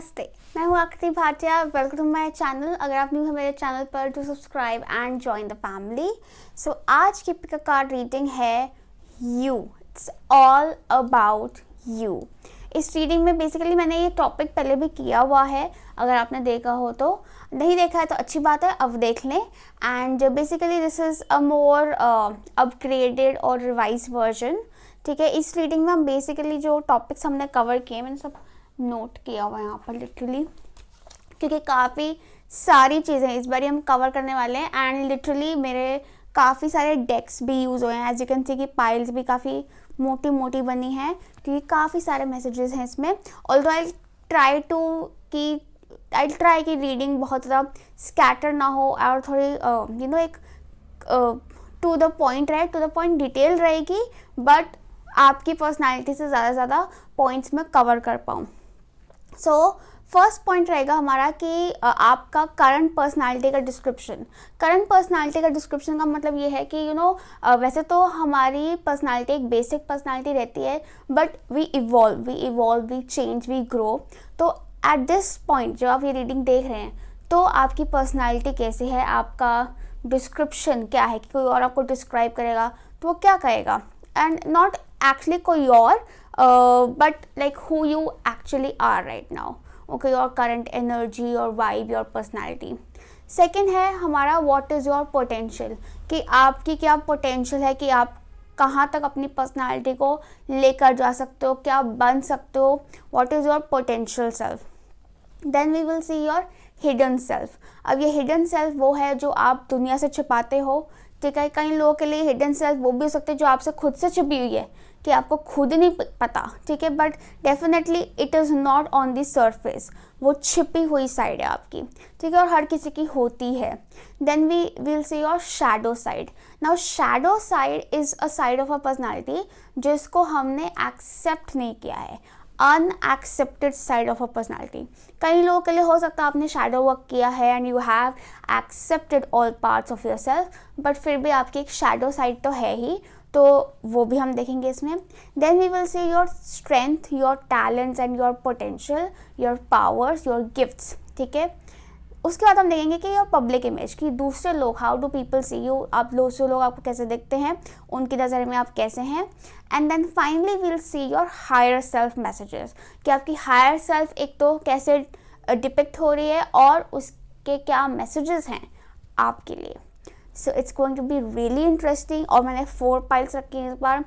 नमस्ते, मैं हूँ Aakriti Bhatia. Welcome to my channel. अगर आप न्यू हैं मेरे चैनल पर to subscribe and join the family. So आज की पिक कार्ड रीडिंग है you. It's all about you. इस रीडिंग में बेसिकली मैंने ये टॉपिक पहले भी किया हुआ है, अगर आपने देखा हो तो। नहीं देखा है तो अच्छी बात है, अब देख लें। And basically this is a more upgraded और रिवाइज वर्जन। ठीक है, इस रीडिंग में हम बेसिकली जो टॉपिक्स हमने कवर किए मैंने सब नोट किया हुआ है यहाँ पर लिटरली, क्योंकि काफ़ी सारी चीज़ें इस बार हम कवर करने वाले हैं। एंड लिटरली मेरे काफ़ी सारे डेक्स भी यूज़ हुए हैं। एज यू कैन सी कि पाइल्स भी काफ़ी मोटी मोटी बनी है, क्योंकि काफ़ी सारे मैसेजेस हैं इसमें। ऑल्दो आई ट्राई की रीडिंग बहुत ज़्यादा स्कैटर ना हो और थोड़ी एक टू द पॉइंट रहे, टू द पॉइंट डिटेल रहेगी, बट आपकी पर्सनालिटी से ज़्यादा पॉइंट्स में कवर कर पाऊँ। सो फर्स्ट पॉइंट रहेगा हमारा कि आपका करंट पर्सनालिटी का डिस्क्रिप्शन। करंट पर्सनालिटी का डिस्क्रिप्शन का मतलब ये है कि वैसे तो हमारी पर्सनालिटी एक बेसिक पर्सनालिटी रहती है, but we evolve, we change, we grow. तो एट दिस पॉइंट जो आप ये रीडिंग देख रहे हैं, तो आपकी पर्सनालिटी कैसी है, आपका डिस्क्रिप्शन क्या है, कि कोई और आपको डिस्क्राइब करेगा तो वो क्या कहेगा। एंड नॉट एक्चुअली कोई और, but like who you actually are right now. Okay, your current energy, your vibe, your personality. Second है हमारा what is your potential, कि आपकी क्या potential है, कि आप कहाँ तक अपनी personality को लेकर जा सकते हो, क्या बन सकते हो, what is your potential self. Then we will see your hidden self. अब ये hidden self वो है जो आप दुनिया से छिपाते हो। ठीक है, कई लोगों के लिए हिडन सेल्फ वो भी हो सकते हैं जो आपसे खुद से छिपी हुई है, कि आपको खुद नहीं पता। ठीक है, but definitely it is not on the surface, वो छिपी हुई साइड है आपकी। ठीक है, और हर किसी की होती है। Then we will see your shadow side. Now shadow side is a side of a personality जिसको हमने एक्सेप्ट नहीं किया है, unaccepted side of a personality. कई लोगों के लिए हो सकता है आपने शैडो वर्क किया है and you have accepted all parts of your self, but फिर भी आपकी एक शैडो साइड तो है ही, तो वो भी हम देखेंगे इसमें। Then we will see your strength, your talents and your potential, your powers, your gifts. ठीक है, उसके बाद हम देखेंगे कि योर पब्लिक इमेज, कि दूसरे लोग, how do people see you, आप दूसरे लोग आपको कैसे देखते हैं, उनकी नज़र में आप कैसे हैं। And then finally will see your higher self messages, कि आपकी हायर सेल्फ एक तो कैसे डिपिक्ट हो रही है और उसके क्या मैसेजेस हैं आपके लिए। So it's going to be really interesting. और मैंने 4 पाइल्स रखी हैं इस बार।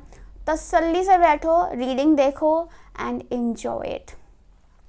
तसल्ली से बैठो, रीडिंग देखो and enjoy it.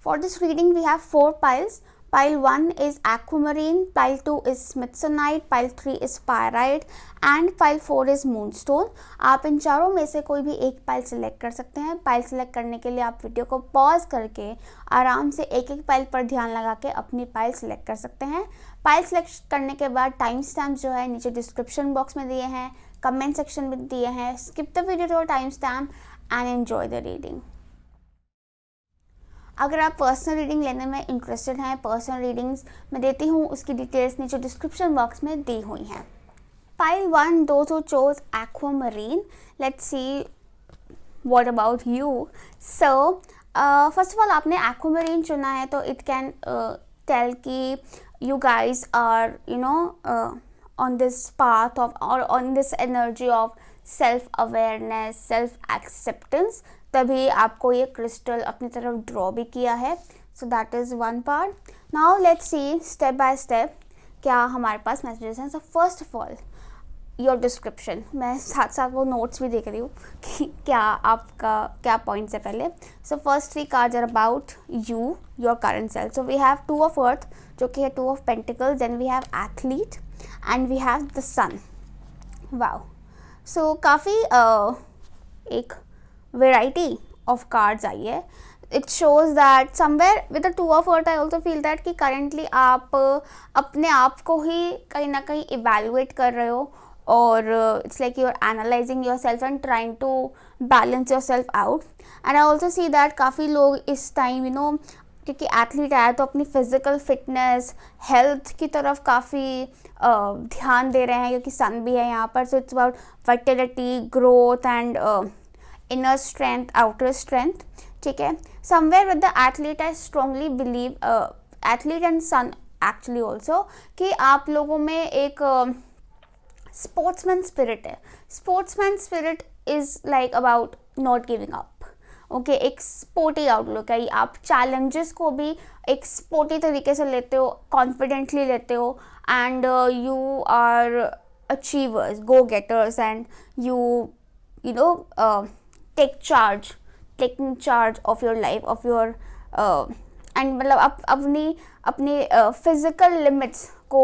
For this reading we have 4 piles. Pile 1 is aquamarine, pile 2 is smithsonite, pile 3 is pyrite and pile 4 is moonstone. आप इन चारों में से कोई भी एक पाइल सेलेक्ट कर सकते हैं। पाइल सेलेक्ट करने के लिए आप वीडियो को पॉज करके आराम से एक एक पाइल पर ध्यान लगा के अपनी पाइल सेलेक्ट कर सकते हैं। पाइल सेलेक्ट करने के बाद टाइम स्टैम्प जो है नीचे डिस्क्रिप्शन बॉक्स में दिए हैं, कमेंट सेक्शन में दिए हैं। Skip the video to time stamp and enjoy the reading. अगर आप पर्सनल रीडिंग लेने में इंटरेस्टेड हैं, पर्सनल रीडिंग्स मैं देती हूँ, उसकी डिटेल्स नीचे डिस्क्रिप्शन बॉक्स में दी हुई हैं। Pile 1, those who choose aquamarine, let's see what about you. So first of all आपने एक्वामरीन चुना है, तो इट कैन टेल कि you guys are on this path of और on this energy of self awareness, self acceptance, तभी आपको ये crystal अपनी तरफ ड्रॉ भी किया है। So that is one part. Now let's see step by step क्या हमारे पास मैसेजेस हैं। So first of all your description, मैं साथ साथ वो नोट्स भी देख रही हूँ कि क्या आपका क्या पॉइंट्स है पहले। So first 3 cards are about you, your current self. So we have 2 of earth जो कि है 2 of pentacles, then we have athlete and we have the sun. Wow, so काफ़ी एक वेराइटी ऑफ कार्ड्स आई है। It shows that somewhere with the 2 of earth I also feel that कि currently आप अपने आप को ही कहीं ना कहीं इवेलुएट कर रहे हो, और it's like you are analysing yourself and trying to balance yourself out. And I also see that काफ़ी लोग इस टाइम क्योंकि एथलीट आया तो अपनी फिजिकल फिटनेस, हेल्थ की तरफ काफ़ी ध्यान दे रहे हैं, क्योंकि सन भी है यहाँ पर। So it's about fertility, growth and inner strength, outer strength. ठीक है. Somewhere with the athlete I strongly believe, athlete and sun actually also, कि आप लोगों में एक स्पोर्ट्समैन स्पिरिट है. Sportsman spirit is like about not giving up. Okay, एक sporty outlook है. आप चैलेंजेस को भी एक स्पोर्टी तरीके से लेते हो, कॉन्फिडेंटली लेते हो, and you are achievers, go getters, and you know taking charge of your life, of your and मतलब आप अपनी फिजिकल लिमिट्स को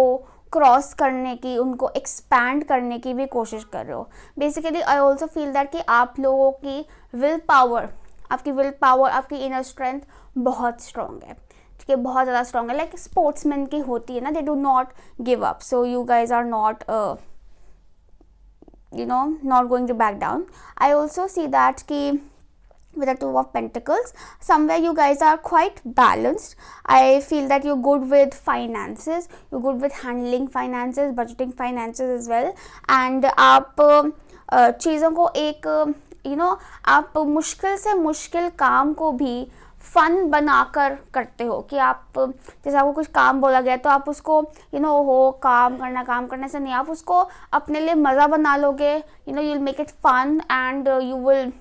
क्रॉस करने की, उनको एक्सपैंड करने की भी कोशिश कर रहे हो. Basically I also feel that कि आप लोगों की विल पावर, आपकी इनर स्ट्रेंथ बहुत स्ट्रॉन्ग है. ठीक है, बहुत ज़्यादा स्ट्रॉन्ग है. लाइक स्पोर्ट्समैन की होती है ना, they do not give up. So you guys are not not going to back down. I also see that ki with the Two of Pentacles, somewhere you guys are quite balanced. I feel that you're good with finances, you're good with handling finances, budgeting finances as well, and आप चीज़ों को एक आप मुश्किल से मुश्किल काम को भी फन बनाकर करते हो. कि आप जैसे आपको कुछ काम बोला गया तो आप उसको काम करना से नहीं, आप उसको अपने लिए मज़ा बना लोगे. You will make it fun and you will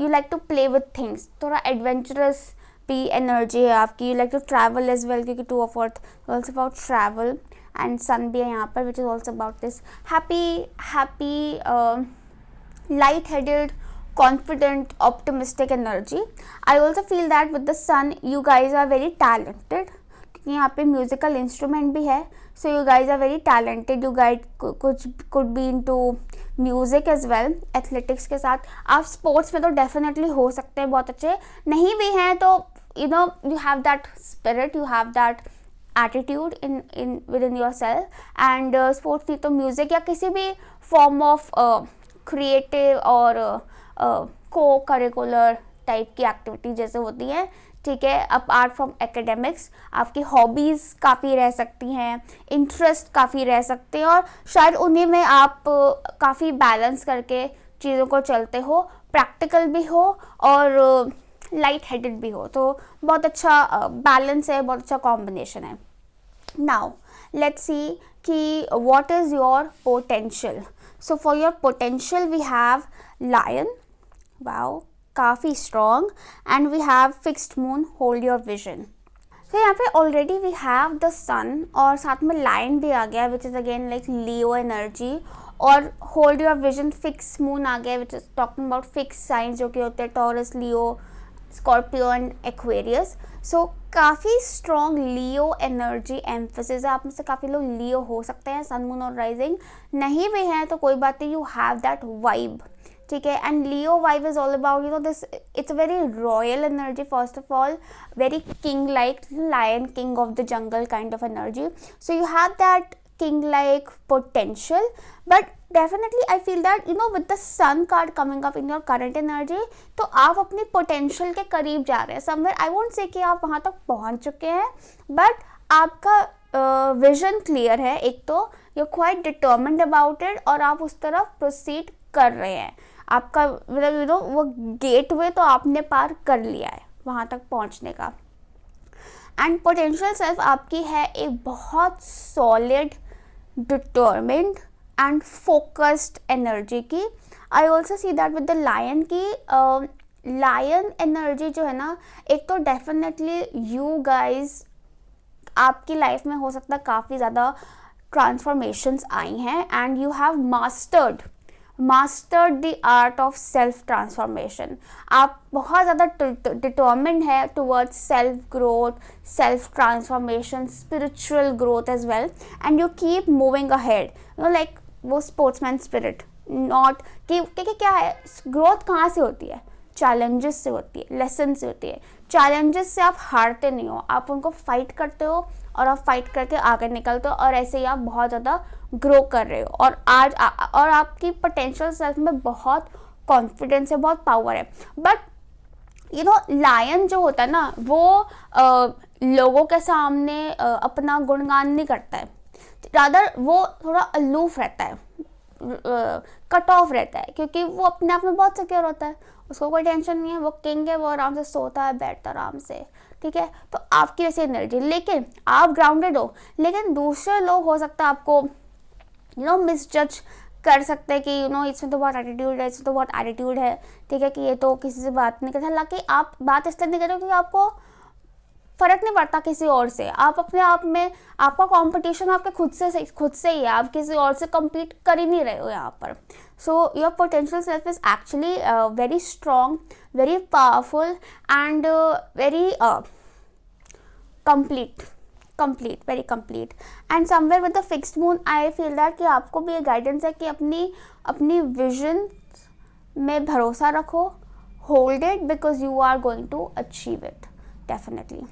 you like to play with things. थोड़ा एडवेंचरस भी एनर्जी है आपकी. You like to travel as well, क्योंकि 2 of Earth also about travel, and sun भी है यहाँ पर, which is also about this happy light headed, confident, optimistic energy. I also feel that with the sun you guys are very talented, क्योंकि यहाँ पे musical instrument भी है. So you guys are very talented. You guys could be into music as well. Athletics के साथ आप sports में तो डेफिनेटली हो सकते हैं बहुत अच्छे. नहीं भी हैं तो you have that spirit, you have that attitude in within yourself. and sports नहीं तो म्यूजिक या किसी भी फॉर्म ऑफ क्रिएटिव और को करिकुलर टाइप की एक्टिविटी जैसे होती हैं. ठीक है, अपार्ट फ्रॉम एकेडमिक्स आपकी हॉबीज़ काफ़ी रह सकती हैं, इंटरेस्ट काफ़ी रह सकते हैं, और शायद उन्हीं में आप काफ़ी बैलेंस करके चीज़ों को चलते हो, प्रैक्टिकल भी हो और लाइट हेडेड भी हो. तो बहुत अच्छा बैलेंस है, बहुत अच्छा कॉम्बिनेशन है. नाउ लेट्स सी कि what is your potential. So for your potential we have lion. Wow, काफ़ी strong. And we have fixed moon, hold your vision. तो यहाँ पे already we have the sun और साथ में लायन भी आ गया, which is again like Leo energy. और hold your vision, fix moon आ गया, which is talking about fix signs जो कि होते हैं Taurus, Leo, Scorpio and Aquarius. सो काफ़ी स्ट्रॉन्ग लियो एनर्जी एम्फेसिस है. आप में से काफ़ी लोग लियो हो सकते हैं, सन, मून और राइजिंग. नहीं भी हैं तो कोई बात नहीं, यू हैव दैट वाइब. ठीक है, and Leo vibe is all about this, it's a very royal energy. First of all very king like, lion, king of the jungle kind of energy. So you have that king like potential, but definitely I feel that with the sun card coming up in your current energy, तो आप अपनी potential के करीब जा रहे हैं. somewhere I won't say कि आप वहाँ तक पहुँच चुके हैं, but आपका vision clear है. एक तो you're quite determined about it और आप उस तरफ proceed कर रहे हैं. आपका मतलब वो गेटवे तो आपने पार कर लिया है वहाँ तक पहुँचने का. एंड पोटेंशियल सेल्फ आपकी है एक बहुत solid, determined and focused energy की. I also see that with the lion की लायन एनर्जी जो है ना, एक तो डेफिनेटली यू गाइज आपकी लाइफ में हो सकता है काफ़ी ज़्यादा ट्रांसफॉर्मेशंस आई हैं, and you have mastered the art of self transformation. आप बहुत ज़्यादा डिटर्मिन्ड है towards self growth, self transformation, spiritual growth as well, and you keep moving ahead. Like वो स्पोर्ट्समैन स्पिरिट, नॉट कि क्या है, ग्रोथ कहाँ से होती है? चैलेंजेस से होती है, लेसन से होती है. चैलेंजेस से आप हारते नहीं हो, आप उनको फाइट करते हो और आप फाइट करके आगे निकलते हो, और ऐसे ही आप बहुत ज़्यादा ग्रो कर रहे हो. और आज और आपकी पोटेंशियल सेल्फ में बहुत कॉन्फिडेंस है, बहुत पावर है. बट लायन जो होता है ना, वो लोगों के सामने अपना गुणगान नहीं करता है, रादर वो थोड़ा अलूफ रहता है. कट ऑफ रहता है, क्योंकि वो अपने आप में बहुत सिक्योर होता है, उसको कोई टेंशन नहीं है, वो किंग है, वो आराम से सोता है, बैठता आराम से, ठीक है। तो आपकी वैसे एनर्जी, लेकिन आप ग्राउंडेड हो, लेकिन दूसरे लोग हो सकता है आपको मिसजज कर सकते हैं कि इसमें तो बहुत एटीट्यूड है, इसमें तो बहुत एटीट्यूड है, ठीक है, कि ये तो किसी से बात नहीं करता। हालांकि आप बात इसलिए नहीं कर रहे हो क्योंकि आपको फर्क नहीं पड़ता किसी और से, आप अपने आप में, आपका कंपटीशन आपके खुद से ही है, आप किसी और से compete कर ही नहीं रहे हो यहाँ पर। So your potential self is actually very strong, very powerful and very complete, very complete. And somewhere with the fixed moon I feel that कि आपको भी ये गाइडेंस है कि अपनी विजन में भरोसा रखो, hold it because you are going to achieve it definitely.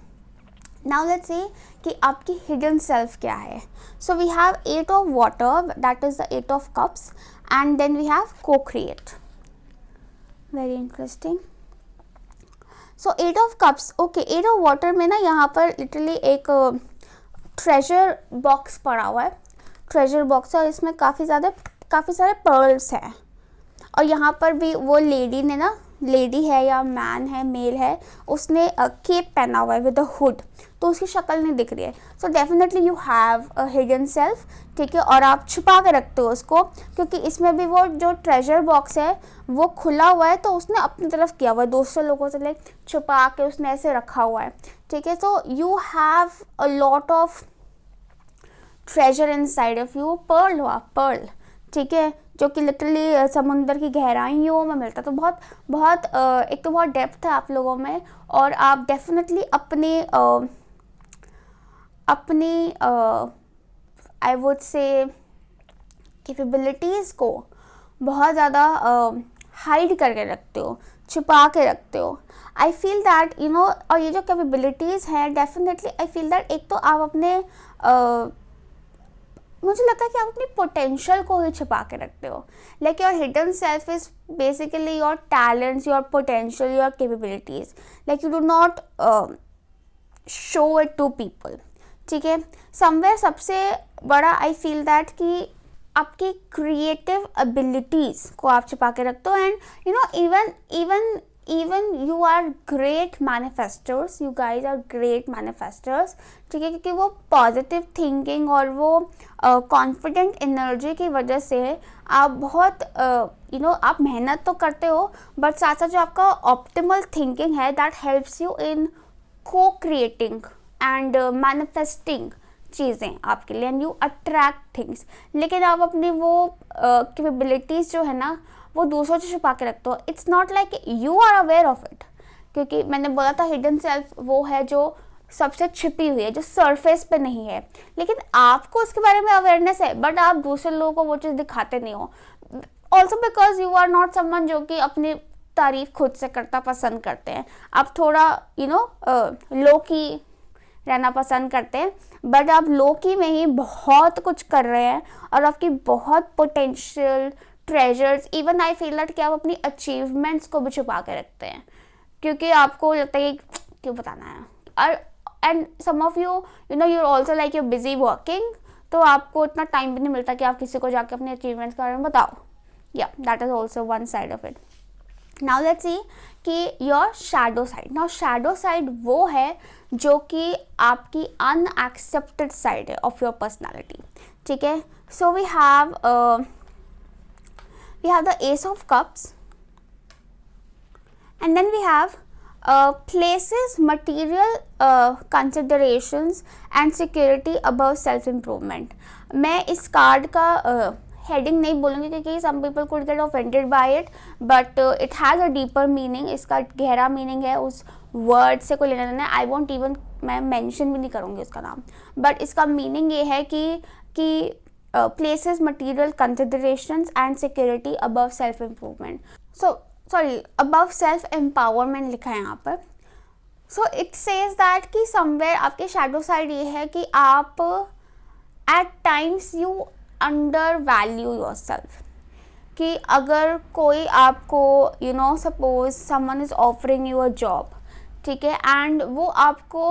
Now let's see कि आपकी hidden self क्या है. So we have 8 of water, that is the 8 of cups, and then we have co-create. Very interesting. So 8 of cups, okay, 8 of water में ना यहाँ पर literally एक treasure box पड़ा हुआ है, ट्रेजर बॉक्स है, और इसमें काफ़ी सारे पर्ल्स हैं, और यहाँ पर भी वो लेडी ने ना, लेडी है या मैन है, मेल है, उसने केप पहना हुआ है विद अ हुड, तो उसकी शक्ल नहीं दिख रही है। So definitely you have a hidden self, ठीक है, और आप छुपा के रखते हो उसको, क्योंकि इसमें भी वो जो ट्रेजर बॉक्स है वो खुला हुआ है, तो उसने अपनी तरफ किया हुआ है, दूसरे लोगों से लाइक छुपा के उसने ऐसे रखा हुआ है, ठीक है। तो you have a lot of treasure inside of you, pearl हुआ, पर्ल, ठीक है, जो कि लिटरली समुंदर की गहराइयों में मिलता है। तो बहुत एक तो बहुत डेप्थ है आप लोगों में, और आप डेफिनेटली अपनी आई वुड से कैपेबिलिटीज़ को बहुत ज़्यादा हाइड करके रखते हो, छुपा के रखते हो। आई फील दैट और ये जो कैपेबिलिटीज़ हैं डेफिनेटली आई फील दैट एक तो आप अपने मुझे लगता है कि आप अपनी पोटेंशियल को ही छुपा के रखते हो, like your hidden self is basically your talents, your potential, your capabilities, like you do not show it to people, ठीक है। समवेयर सबसे बड़ा आई फील दैट कि आपकी क्रिएटिव एबिलिटीज़ को आप छुपा के रखते हो, and even you are great manifestors, you guys are great manifestors, ठीक है, क्योंकि वो पॉजिटिव थिंकिंग और वो कॉन्फिडेंट एनर्जी की वजह से आप बहुत आप मेहनत तो करते हो, बट साथ साथ जो आपका ऑप्टिमल थिंकिंग है दैट हेल्प्स यू इन को क्रिएटिंग एंड मैनिफेस्टिंग चीज़ें आपके लिए, एंड यू अट्रैक्ट थिंग्स। लेकिन आप अपनी वो कैपेबिलिटीज़ जो है ना वो दूसरों से छुपा के रखते हो। It's not like you are aware of it, क्योंकि मैंने बोला था हिडन सेल्फ वो है जो सबसे छिपी हुई है, जो सरफेस पे नहीं है, लेकिन आपको उसके बारे में अवेयरनेस है, बट आप दूसरे लोगों को वो चीज़ दिखाते नहीं हो। Also because you are not someone जो कि अपनी तारीफ खुद से करता पसंद करते हैं, आप थोड़ा लो की रहना पसंद करते हैं, बट आप लो की में ही बहुत कुछ कर रहे हैं, और आपकी बहुत potential treasures, even I feel that कि आप अपनी अचीवमेंट्स को भी छुपा के रखते हैं, क्योंकि आपको लगता है कि क्यों बताना है। और and some of you you are also like you busy working, तो आपको इतना टाइम भी नहीं मिलता कि आप किसी को जाके अपने अचीवमेंट्स के बारे में बताओ। या that is also one side of it. Now let's see कि your shadow side. Now shadow side वो है जो कि आपकी अनएक्सेप्टेड साइड है ऑफ योर पर्सनैलिटी, ठीक है। So we have the Ace of Cups, and then we have places, material considerations and security above self improvement. मैं इस कार्ड का हेडिंग नहीं बोलूँगी क्योंकि some people could get offended by it, but it has a deeper meaning. इसका गहरा meaning है, उस वर्ड से कोई लेना देना। आई वॉन्ट इवन, मैं मेंशन भी नहीं करूँगी उसका नाम, बट इसका मीनिंग ये है कि places, material considerations and security above self improvement. So sorry, above self empowerment लिखा है यहाँ पर। So it says that कि somewhere आपके shadow side ये है कि आप at times you undervalue yourself, कि अगर कोई आपको suppose someone is offering you a job, ठीक है, and वो आपको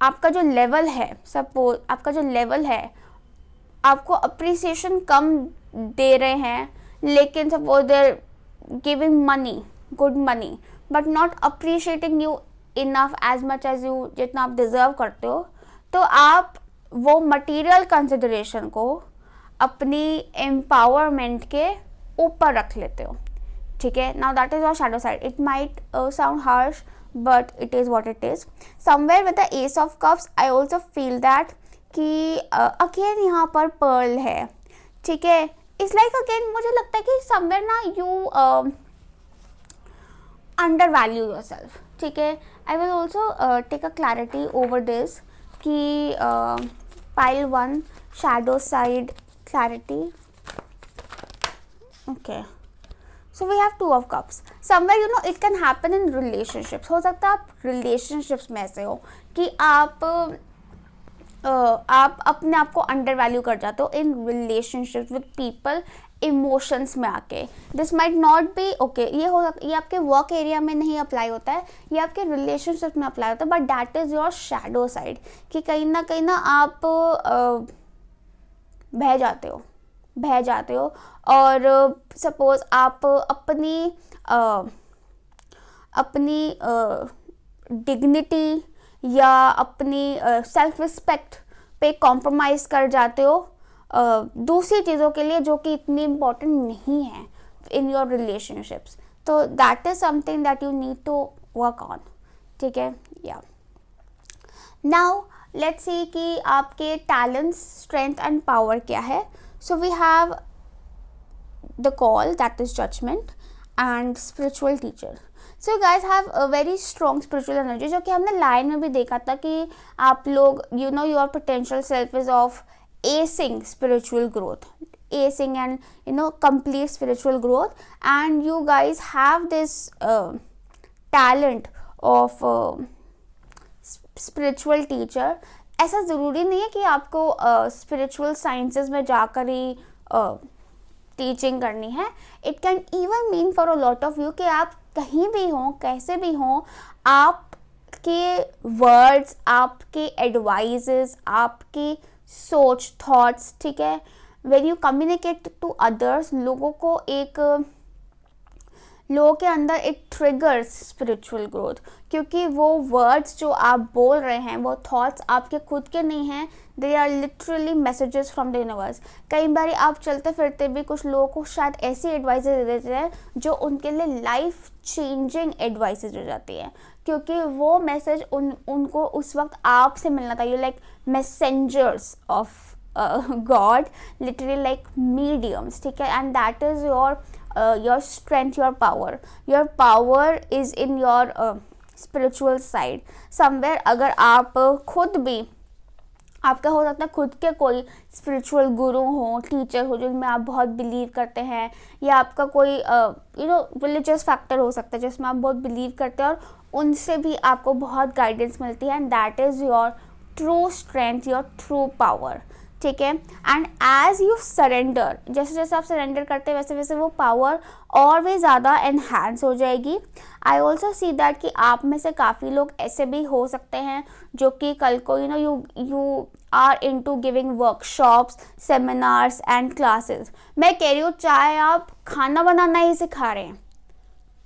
आपका जो लेवल है, सपोज आपका जो लेवल है आपको अप्रिसिएशन कम दे रहे हैं, लेकिन suppose they're giving money, good money, but not appreciating you enough as much as you, जितना आप डिजर्व करते हो, तो आप वो मटेरियल कंसिडरेशन को अपनी एम्पावरमेंट के ऊपर रख लेते हो, ठीक है. Now that is your shadow side. It might sound harsh but it is what it is. Somewhere with the S of cups I also feel that कि अगेन यहाँ पर पर्ल है, ठीक है. इट्स लाइक अगेन मुझे लगता है कि समवेयर ना you undervalue yourself, ठीक है. I will also take a clarity over this कि pile 1 shadow side clarity. Okay, so we have 2 of cups. Somewhere you know it can happen in relationships. हो सकता है आप relationships में ऐसे हो कि आप अपने आप को अंडर वैल्यू कर जाते हो in relationship with people, emotions में आके. This might not be okay, ये हो सकता, ये आपके वर्क एरिया में नहीं अप्लाई होता है, ये आपके रिलेशनशिप में अप्लाई होता है, but that is your shadow side कि कहीं ना आप बह जाते हो और सपोज आप अपनी डिग्निटी या अपनी सेल्फ रिस्पेक्ट पे कॉम्प्रोमाइज़ कर जाते हो दूसरी चीज़ों के लिए जो कि इतनी इम्पोर्टेंट नहीं है इन योर रिलेशनशिप्स. तो that is something that you need to work on, ठीक है. या नाउ लेट्स सी कि आपके टैलेंट्स, स्ट्रेंथ एंड पावर क्या है. So we have the call, that is judgment, and spiritual teacher. So you guys have a very strong spiritual energy, जो कि हमने लाइन में भी देखा था कि आप लोग your potential self is of acing spiritual growth, acing and complete spiritual growth, and you guys have this talent of spiritual teacher. ऐसा ज़रूरी नहीं है कि आपको स्पिरिचुअल साइंसेस में जाकर ही टीचिंग करनी है. It can even mean for a lot of you कि आप कहीं भी हों, कैसे भी हों, आपके वर्ड्स, आपके एडवाइजेस, आपकी सोच, थॉट्स, ठीक है, when you communicate to others, लोगों के अंदर एक ट्रिगर्स स्पिरिचुअल ग्रोथ, क्योंकि वो वर्ड्स जो आप बोल रहे हैं, वो थॉट्स आपके खुद के नहीं हैं, they are literally messages from the universe. कई बार आप चलते फिरते भी कुछ लोगों को शायद ऐसी एडवाइसेस दे देते हैं जो उनके लिए लाइफ चेंजिंग एडवाइसेस हो जाती है, क्योंकि वो मैसेज उनको उस वक्त आपसे मिलना था. You like messengers of God, literally like mediums, ठीक है. And that is your strength, your power is in your spiritual side. Somewhere अगर आप खुद भी, आपका हो सकता है खुद के कोई स्पिरिचुअल गुरु हो, टीचर हो, जिनमें आप बहुत बिलीव करते हैं, या आपका कोई रिलीजियस फैक्टर हो सकता है जिसमें आप बहुत बिलीव करते हैं और उनसे भी आपको बहुत गाइडेंस मिलती है. And that is your true strength, your true power, ठीक है. एंड एज यू सरेंडर, जैसे जैसे आप सरेंडर करते हैं वैसे वैसे वो पावर और भी ज़्यादा एनहांस हो जाएगी. आई ऑल्सो सी दैट कि आप में से काफ़ी लोग ऐसे भी हो सकते हैं जो कि कल को you are into giving workshops, seminars and classes. मैं कह रही हूँ, चाहे आप खाना बनाना ही सिखा रहे हैं,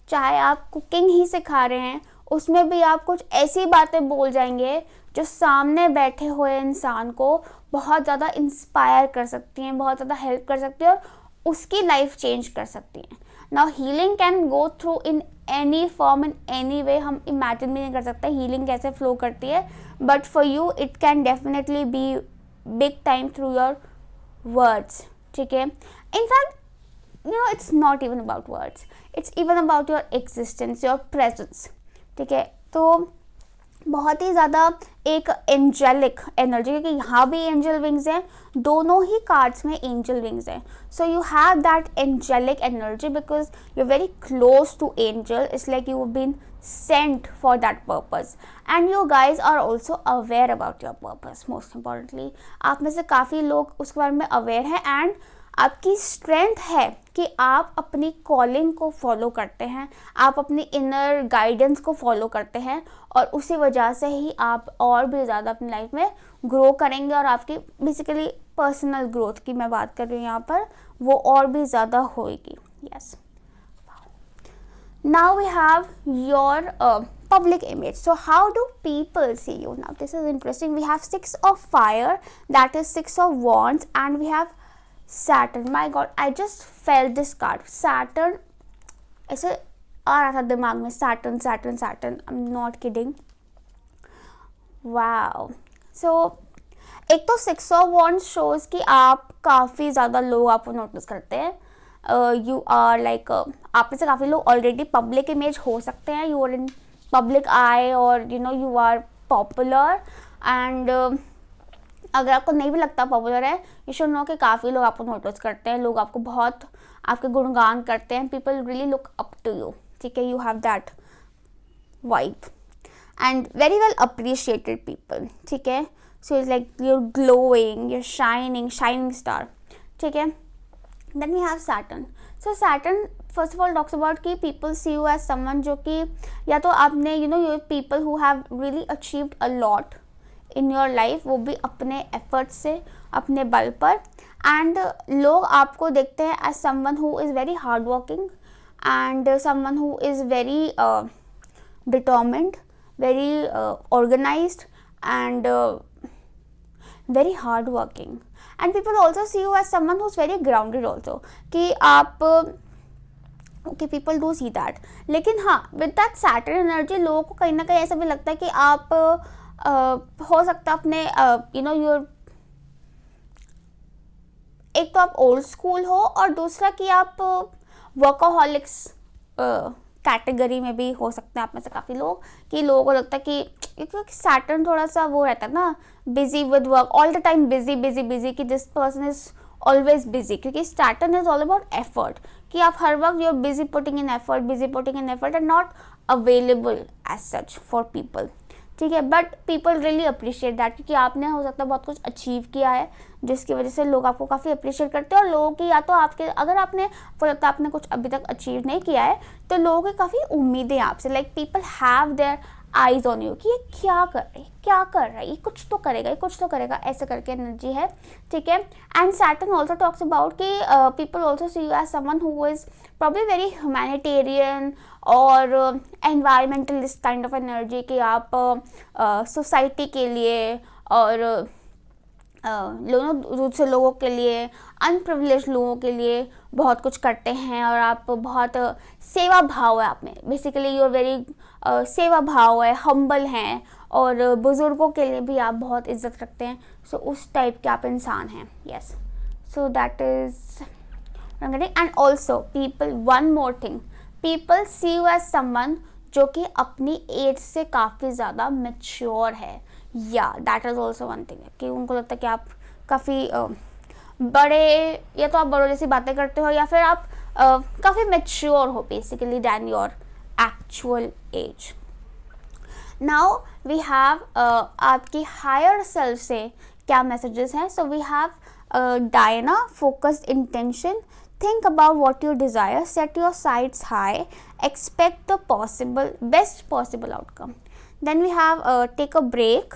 चाहे आप कुकिंग ही सिखा रहे हैं, उसमें भी आप कुछ ऐसी बातें बोल जाएंगे जो सामने बैठे हुए इंसान को बहुत ज़्यादा इंस्पायर कर सकती हैं, बहुत ज़्यादा हेल्प कर सकती है और उसकी लाइफ चेंज कर सकती हैं. Now healing can go through in any form, in any way. हम इमेजिन भी नहीं कर सकते हीलिंग कैसे फ्लो करती है, but for you it can definitely be big time through your words, ठीक है. In fact it's not even about words, it's even about your existence, your presence, ठीक है. तो बहुत ही ज़्यादा एक एंजेलिक एनर्जी, क्योंकि यहाँ भी एंजल विंग्स हैं, दोनों ही कार्ड्स में एंजल विंग्स हैं. So you have that angelic energy because you are very close to angel. It's like you have been sent for that purpose, and you guys are also aware about your purpose. Most importantly, आप में से काफ़ी लोग उसके बारे में aware हैं, and आपकी स्ट्रेंथ है कि आप अपनी कॉलिंग को फॉलो करते हैं, आप अपनी इनर गाइडेंस को फॉलो करते हैं, और उसी वजह से ही आप और भी ज़्यादा अपनी लाइफ में ग्रो करेंगे और आपकी बेसिकली पर्सनल ग्रोथ की मैं बात कर रही हूँ यहाँ पर, वो और भी ज़्यादा होएगी. Yes. Now we have your public image. So how do people see you? Now this is interesting. We have 6 of fire, that is 6 of wands, and we have Saturn. My God, I just felt this card. Saturn. ऐसे आ रहा था दिमाग में, Saturn, Saturn, Saturn. I'm not kidding. Wow. So एक तो 6 of wands shows कि आप काफ़ी ज़्यादा लोग आपको नोटिस करते हैं. यू आर लाइक, आप में से काफ़ी लोग ऑलरेडी पब्लिक इमेज हो सकते हैं, you are in public eye, और you know you are popular. And अगर आपको नहीं भी लगता पॉपुलर है, यू शुड नो कि काफ़ी लोग आपको नोटिस करते हैं, लोग आपको बहुत आपके गुणगान करते हैं. People really look up to you. ठीक है, you have that vibe and very well appreciated people. ठीक है, so it's like you're glowing, you're shining star. ठीक है. Then we have Saturn. So Saturn first of all talks about कि people see you as someone जो कि या तो आपने you know you people who have really achieved a lot in your life, वो भी अपने efforts से, अपने बल पर. and लोग आपको देखते हैं as someone who is very hardworking and someone who is very determined, very organized and very hardworking. And people also see you as someone who's very grounded also, कि आप okay, people do see that. लेकिन हाँ, with that Saturn energy लोगों को कहीं ना कहीं ऐसा भी लगता है कि आप हो सकता है अपने you know your, एक तो आप ओल्ड स्कूल हो और दूसरा कि आप वर्कोहॉलिक्स कैटेगरी में भी हो सकते हैं आप में से काफ़ी लोग, कि लोगों को लगता है कि क्योंकि सैटर्न थोड़ा सा वो रहता है ना, busy with work, all the time busy, कि this person is always busy, क्योंकि Saturn is all about effort, कि आप हर वक्त you are busy putting in effort and not available as such for people. ठीक है, but people really appreciate that, क्योंकि आपने हो सकता है बहुत कुछ अचीव किया है जिसकी वजह से लोग आपको काफ़ी अप्रिशिएट करते हैं. और लोगों की या तो आपके, अगर आपने लगता है आपने कुछ अभी तक अचीव नहीं किया है, तो लोगों की काफ़ी उम्मीदें आपसे, like people have their eyes on you, कि ये क्या कर रहा है, ये कुछ तो करेगा, ऐसे करके एनर्जी है. ठीक है. And Saturn also talks about कि people also see you as someone who is probably very humanitarian और एनवायरमेंटलिस्ट काइंड ऑफ एनर्जी, कि आप सोसाइटी के लिए और दूसरे लोगों के लिए, अनप्रिविलेज लोगों के लिए बहुत कुछ करते हैं, और आप बहुत सेवा भाव है आप में, बेसिकली यू आर वेरी सेवा भाव है, हम्बल हैं, और बुज़ुर्गों के लिए भी आप बहुत इज्जत रखते हैं. सो उस टाइप के आप इंसान हैं. Yes, so that is and also people, one more thing, people see you as someone जो कि अपनी एज से काफ़ी ज़्यादा मैच्योर है. या that is also one thing, कि उनको लगता है कि आप काफ़ी बड़े, या तो आप बड़ों जैसी बातें करते हो, या फिर आप काफ़ी मैच्योर हो basically than your actual age. Now we have आपकी हायर सेल्फ से क्या मैसेजेस हैं. So we have Diana, focused intention, think about what you desire, set your sights high, expect the best possible outcome. Then we have take a break,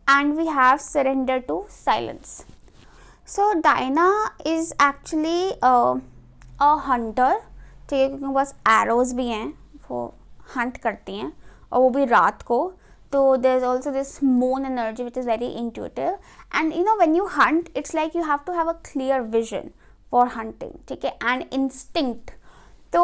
and we have surrender to silence. So Diana is actually a hunter. ठीक है, क्योंकि पास arrows भी हैं, वो hunt करती हैं, और वो भी रात को. तो there is also this moon energy which is very intuitive, and you know when you hunt, it's like you have to have a clear vision for hunting. ठीक है, and instinct. तो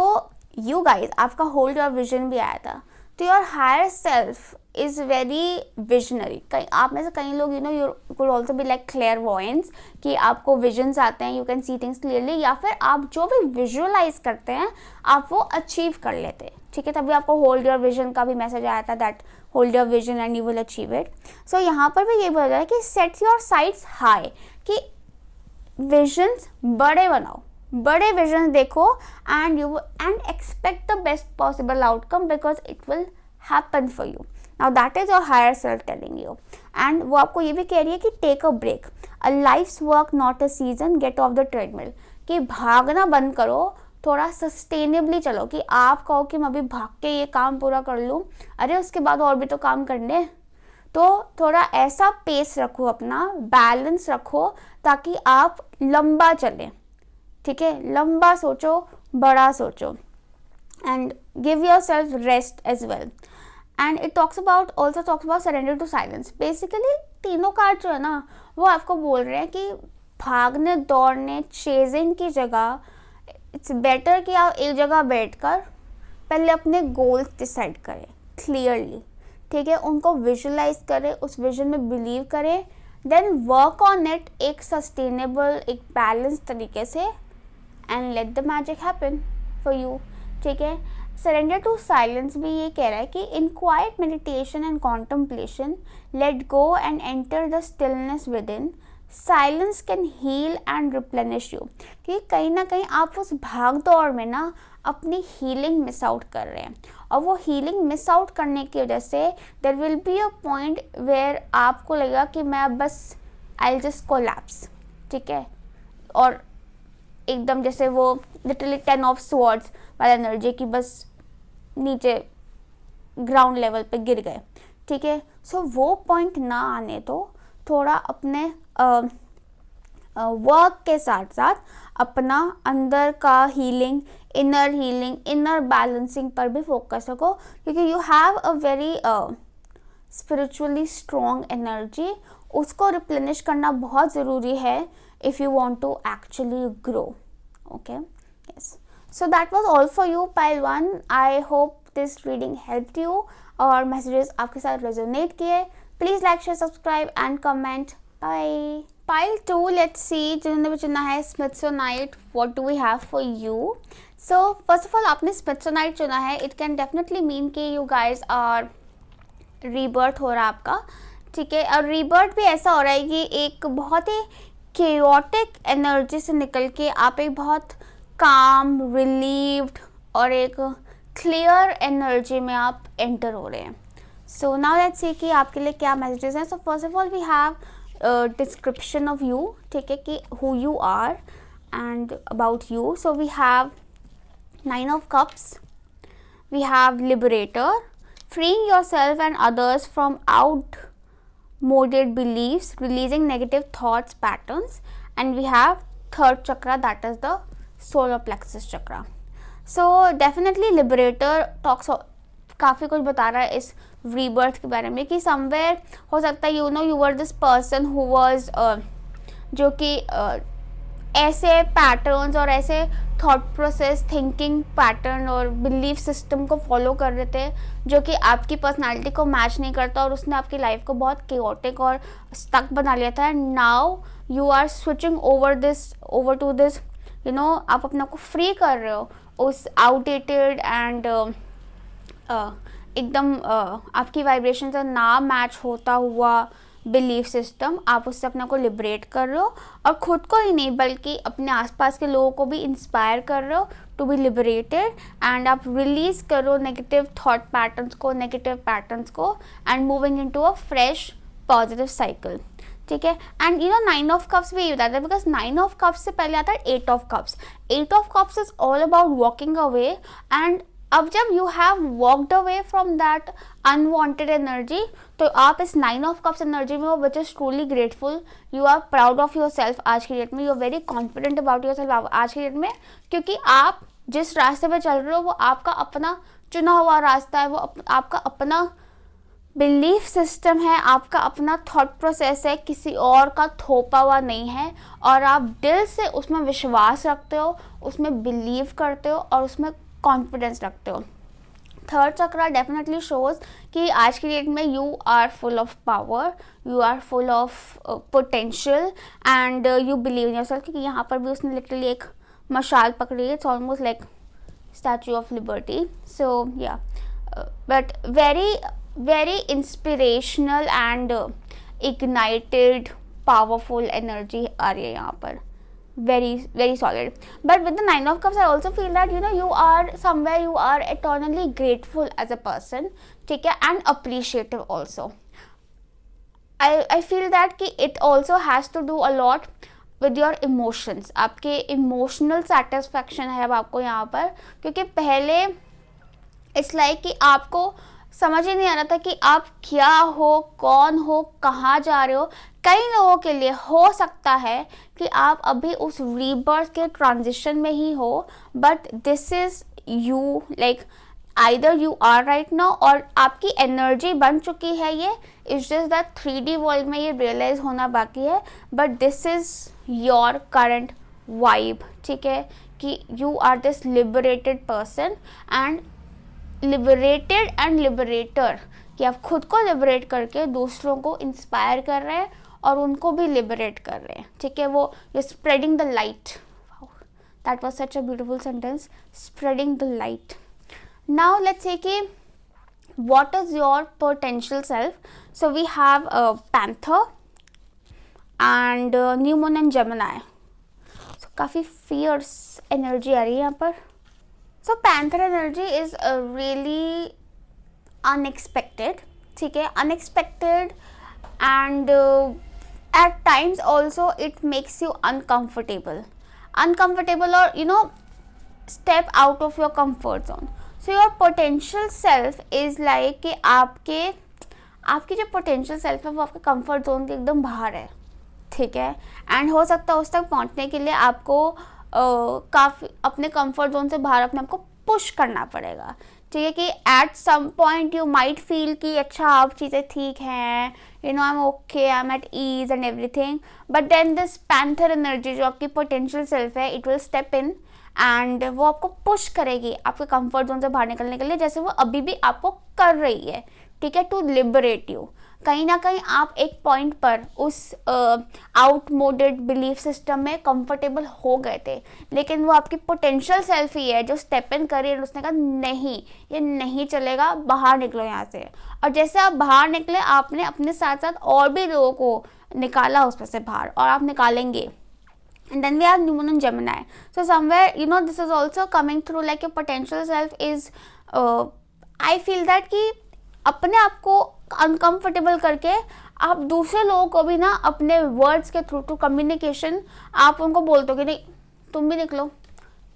you guys, आपका hold your vision भी आया था. तो your higher self is very visionary. कई आप में से कई लोग you know you could also be like clairvoyance, कि आपको visions आते हैं, you can see things clearly, या फिर आप जो भी visualize करते हैं आप वो achieve कर लेते हैं. ठीक है, तभी आपको hold your vision का भी मैसेज आया था, that hold your vision and you will achieve it. So यहाँ पर भी ये बोला जाए कि set your sights high, कि विजन्स बड़े बनाओ, बड़े विजन्स देखो, and expect the best possible outcome because it will happen for you. Now that is your higher self telling you. And वो आपको ये भी कह रही है कि take a break, a life's work not a season, get off the treadmill, कि भागना बंद करो, थोड़ा सस्टेनेबली चलो, कि आप कहो कि मैं अभी भाग के ये काम पूरा कर लूँ, अरे उसके बाद और भी तो काम करने, तो थोड़ा ऐसा पेस रखो, अपना बैलेंस रखो ताकि आप लंबा चलें, ठीक है, लंबा सोचो, बड़ा सोचो, and give your self rest as well. And it also talks about surrender to silence. Basically तीनों कार्ड जो है ना वो आपको बोल रहे हैं कि भागने दौड़ने चेजिंग की जगह इट्स बेटर कि आप एक जगह बैठकर पहले अपने गोल्स डिसाइड करें क्लियरली, ठीक है, उनको विजुलाइज करें, उस विजन में बिलीव करें, देन वर्क ऑन इट एक सस्टेनेबल, एक बैलेंस तरीके से, and let the magic happen for you, ठीक है. सरेंडर टू साइलेंस भी ये कह रहा है कि in quiet meditation and contemplation let go and enter the stillness within. Silence can heal and replenish you. कि कहीं ना कहीं आप उस भाग दौड़ में ना अपनी हीलिंग मिस आउट कर रहे हैं, और वो हीलिंग मिस आउट करने की वजह से there will be a point where आपको लगेगा कि मैं बस आई विल जस्ट कोलैप्स, ठीक है, और एकदम जैसे वो लिटरली 10 ऑफ स्वॉर्ड्स वाला एनर्जी की बस नीचे ग्राउंड लेवल पे गिर गए, ठीक है. सो वो पॉइंट ना आने दो, थोड़ा अपने वर्क के साथ साथ अपना अंदर का हीलिंग, इनर बैलेंसिंग पर भी फोकस रखो, क्योंकि you have a very spiritually strong energy. उसको रिप्लेनिश करना बहुत ज़रूरी है if you want to actually grow. Okay, yes. So that was all for you pile 1. I hope this reading helped you और मैसेजेस आपके साथ रेजोनेट किए. Please like, share, subscribe and comment. Bye. Pile 2, let's see जिन्होंने भी चुना है smithsonite, what do we have for you. So first of all आपने स्मिथसोनाइट चुना है, इट कैन डेफिनेटली मीन कि यू गाइज आर रीबर्थ हो रहा है आपका, ठीक है. और रीबर्थ भी ऐसा हो रहा है कि एक बहुत ही केओटिक एनर्जी से निकल के आप एक बहुत काम, रिलीव्ड और एक क्लियर एनर्जी में आप एंटर हो रहे हैं. सो नाउ लेट्स सी कि आपके लिए क्या मैसेजेस हैं. So first of all we have description of you, ठीक है, कि who you are and about you. So we have 9 of Cups, we have Liberator, freeing yourself and others from outmoded beliefs, releasing negative thoughts patterns, and we have third chakra, that is the solar plexus chakra. So definitely Liberator talks काफ़ी कुछ बता रहा है इस rebirth के बारे में कि somewhere हो सकता है you were this person who was जो कि ऐसे पैटर्न्स और ऐसे थॉट प्रोसेस, थिंकिंग पैटर्न और बिलीफ सिस्टम को फॉलो कर रहे थे जो कि आपकी पर्सनालिटी को मैच नहीं करता, और उसने आपकी लाइफ को बहुत केओटिक और स्टक बना लिया था. And now you are switching over to this, आप अपने आप को फ्री कर रहे हो उस आउटडेटेड एंड एकदम आपकी वाइब्रेशन से ना मैच होता हुआ बिलीफ सिस्टम. आप उससे अपने को लिबरेट कर रहे हो, और ख़ुद को ही नहीं बल्कि अपने आसपास के लोगों को भी इंस्पायर कर रहे हो टू बी लिबरेटेड. एंड आप रिलीज़ करो नेगेटिव थॉट पैटर्न्स को and moving into a fresh positive cycle, ठीक है. एंड 9 of Cups भी बताता है, बिकॉज 9 of Cups से पहले आता है 8 of Cups. 8 of Cups is all about walking away. एंड अब जब you have walked away from that unwanted energy, तो आप इस 9 of Cups एनर्जी में हो, which is truly grateful. You are proud of yourself आज की डेट में, you are very confident about yourself आज की डेट में, क्योंकि आप जिस रास्ते पे चल रहे हो वो आपका अपना चुना हुआ रास्ता है, वो आपका अपना बिलीफ सिस्टम है, आपका अपना थॉट प्रोसेस है, किसी और का थोपा हुआ नहीं है, और आप दिल से उसमें विश्वास रखते हो, उसमें बिलीव करते हो और उसमें कॉन्फिडेंस रखते हो. थर्ड चक्रा डेफिनेटली शोज कि आज की डेट में you are full of power, you are full of potential and you believe in yourself. क्योंकि यहाँ पर भी उसने लिटरली एक मशाल पकड़ी है, it's almost like Statue of Liberty. So या but very inspirational and ignited powerful energy आ रही है यहाँ पर, very solid. But with the 9 of Cups I also feel that you are somewhere, you are eternally grateful as a person, ठीक है, and appreciative also. I feel that कि it also has to do a lot with your emotions. आपके emotional satisfaction है अब आपको यहाँ पर, क्योंकि पहले it's like कि आपको समझ ही नहीं आ रहा था कि आप क्या हो, कौन हो, कहाँ जा रहे हो। कई लोगों के लिए हो सकता है कि आप अभी उस रीबर्थ के ट्रांजिशन में ही हो, but this is you, like either you are right now और आपकी एनर्जी बन चुकी है। ये it's just that 3D world में ये रियलाइज होना बाकी है, but this is your current vibe, ठीक है, कि you are this liberated person and liberated and liberator, कि आप खुद को लिबरेट करके दूसरों को इंस्पायर कर रहे हैं और उनको भी लिबरेट कर रहे हैं, ठीक है। वो you spreading the light, that was such a beautiful sentence, spreading the light. Now let's say कि what is your potential self. So we have Panther and New Moon and Gemini. So काफ़ी fierce energy आ रही है यहाँ पर। So Panther energy is really unexpected, ठीक है, unexpected and at times also it makes you uncomfortable or you know step out of your comfort zone. So your potential self is like कि आपकी जो पोटेंशियल सेल्फ है वो आपके comfort zone के एकदम बाहर है, ठीक है। एंड हो सकता है उस तक पहुंचने के लिए आपको काफ़ी अपने कंफर्ट जोन से बाहर अपने आपको पुश करना पड़ेगा, ठीक है। कि at some point you might feel कि अच्छा आप चीज़ें ठीक हैं, you know I am okay, I am at ease and everything, but then this panther energy जो आपकी पोटेंशियल सेल्फ है, it will step in and वो आपको पुश करेगी आपके कंफर्ट जोन से बाहर निकलने के लिए, जैसे वो अभी भी आपको कर रही है, ठीक है, टू लिबरेट यू। कहीं ना कहीं आप एक पॉइंट पर उस आउटमोडेड बिलीफ सिस्टम में कंफर्टेबल हो गए थे, लेकिन वो आपकी पोटेंशियल सेल्फ ही है जो स्टेप इन करी और उसने कहा नहीं, ये नहीं चलेगा, बाहर निकलो यहाँ से। और जैसे आप बाहर निकले, आपने अपने साथ साथ और भी लोगों को निकाला उसमें से बाहर, और आप निकालेंगे। And then we have New Moon and Gemini. So somewhere, you know, this is also coming through like your potential self is, I feel that कि अपने आप को uncomfortable करके आप दूसरे लोगों को भी ना अपने words के थ्रू, टू कम्युनिकेशन, आप उनको बोलते हो कि नहीं तुम भी निकलो,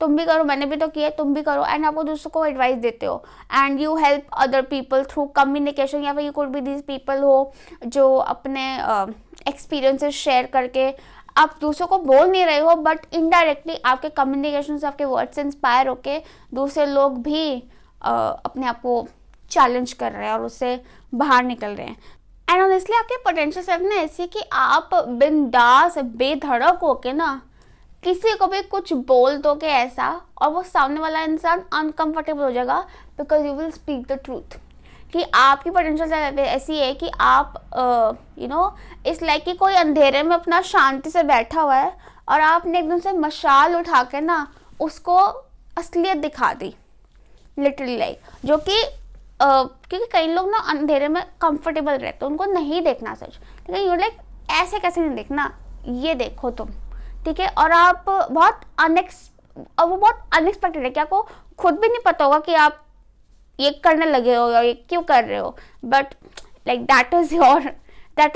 तुम भी करो, मैंने भी तो किया, तुम भी करो, एंड आपको दूसरों को एडवाइस देते हो and you help other people through communication. या फिर you could be these people हो जो अपने एक्सपीरियंसेस शेयर करके आप दूसरों को बोल नहीं रहे हो, बट इनडायरेक्टली आपके कम्युनिकेशन से, आपके वर्ड से इंस्पायर होके दूसरे लोग भी अपने आप को चैलेंज कर रहे हैं और उससे बाहर निकल रहे हैं। एंड ऑनेस्टली आपके पोटेंशियल सेल्फ ना ऐसी कि आप बिंदास बेधड़क होके ना किसी को भी कुछ बोल दोगे ऐसा, और वो सामने वाला इंसान अनकंफर्टेबल हो जाएगा, because you will speak the truth. कि आपकी पोटेंशियल ऐसी है कि आप यू नो इस लाइक कि कोई अंधेरे में अपना शांति से बैठा हुआ है और आपने एकदम से मशाल उठा के ना उसको असलियत दिखा दी, लिटरली लाइक, जो कि क्योंकि कई लोग ना अंधेरे में कंफर्टेबल रहते हैं, उनको नहीं देखना सच, लेकिन यू लाइक ऐसे कैसे नहीं देखना, ये देखो तुम, ठीक है। और आप बहुत वो बहुत अनएक्सपेक्टेड है कि आपको खुद भी नहीं पता होगा कि आप ये करने लगे हो या ये क्यों कर रहे हो, but like that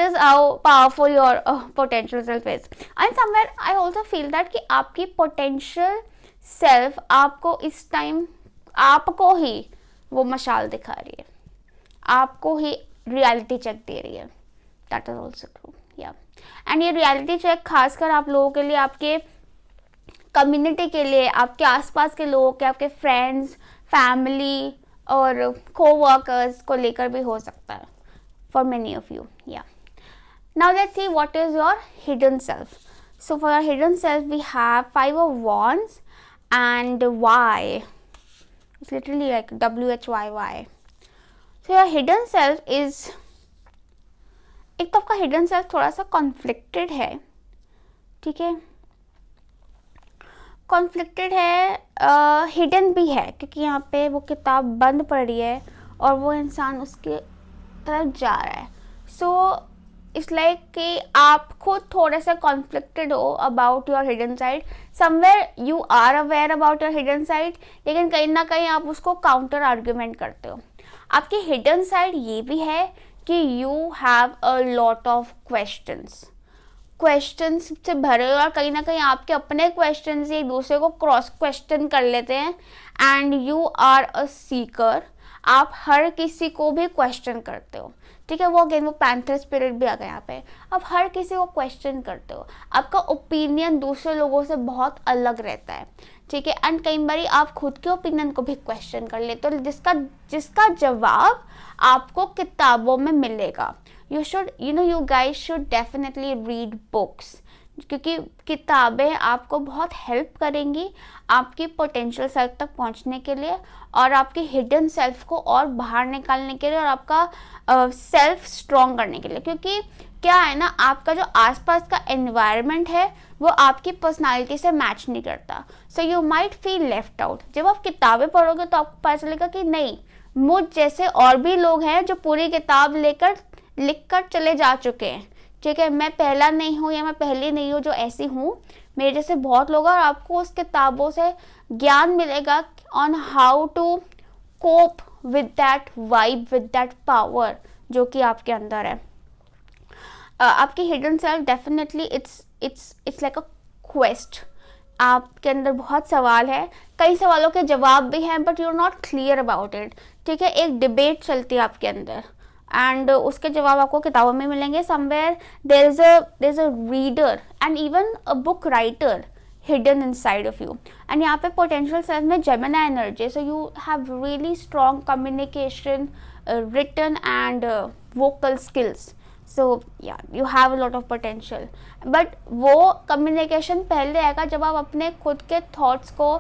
is how powerful your potential self is. And somewhere I also feel that कि आपकी पोटेंशियल सेल्फ आपको इस टाइम आपको ही वो मशाल दिखा रही है, आपको ही रियलिटी चेक दे रही है, दैट इज ऑल्सो ट्रू या। एंड ये रियलिटी चेक खासकर आप लोगों के लिए, आपके कम्युनिटी के लिए, आपके आसपास के लोगों के, आपके फ्रेंड्स, फैमिली और co-workers को लेकर भी हो सकता है, for many of you, yeah. Now let's see what is your hidden self. So for your hidden self we have 5 of Wands and Y. It's literally like WHYY. So your hidden self is, एक तो आपका hidden self थोड़ा सा conflicted है, ठीक है, conflicted है, hidden भी है, क्योंकि यहाँ पे वो किताब बंद पड़ी है और वो इंसान उसके तरफ जा रहा है। सो इट्स लाइक कि आप खुद थोड़े से कॉन्फ्लिक्टेड हो about your hidden side. Somewhere you are aware about your hidden side, लेकिन कहीं ना कहीं आप उसको काउंटर आर्ग्यूमेंट करते हो। आपकी हिडन साइड ये भी है कि you have a lot of questions से भरे हो, और कहीं ना कहीं आपके अपने क्वेश्चन से एक दूसरे को क्रॉस क्वेश्चन कर लेते हैं। And you are a seeker, आप हर किसी को भी क्वेश्चन करते हो, ठीक है। वो अगेन वो पैंथर स्पिरिट भी आ गया यहाँ पे। आप हर किसी को क्वेश्चन करते हो, आपका ओपिनियन दूसरे लोगों से बहुत अलग रहता है, ठीक है। एंड कई बार आप खुद के ओपिनियन को भी क्वेश्चन कर लेते हो, जिसका जवाब आपको किताबों में मिलेगा। you guys should definitely read books, क्योंकि किताबें आपको बहुत हेल्प करेंगी आपकी पोटेंशियल सेल्फ तक पहुंचने के लिए, और आपकी हिडन सेल्फ को और बाहर निकालने के लिए, और आपका सेल्फ स्ट्रॉन्ग करने के लिए। क्योंकि क्या है ना, आपका जो आसपास का एनवायरनमेंट है वो आपकी पर्सनालिटी से मैच नहीं करता, so you might feel left out. जब आप किताबें पढ़ोगे तो आपको पता चलेगा कि नहीं, मुझ जैसे और भी लोग हैं जो पूरी किताब लिख कर चले जा चुके हैं, ठीक है। मैं पहला नहीं हूँ या मैं पहली नहीं हूँ जो ऐसी हूँ, मेरे जैसे बहुत लोग हैं, और आपको उस किताबों से ज्ञान मिलेगा on how to cope with that vibe, with that power जो कि आपके अंदर है। आपकी hidden self definitely it's like a quest. आपके अंदर बहुत सवाल है, कई सवालों के जवाब भी हैं, but you are not clear about it, ठीक है। एक डिबेट चलती है आपके अंदर, एंड उसके जवाब आपको किताबों में मिलेंगे। Somewhere there is a reader and even a book writer hidden inside of you, and यहाँ पे potential self में Gemini energy, so you have really strong communication, written and vocal skills, so yeah, you have a lot of potential, but वो communication पहले आएगा जब आप अपने खुद के thoughts को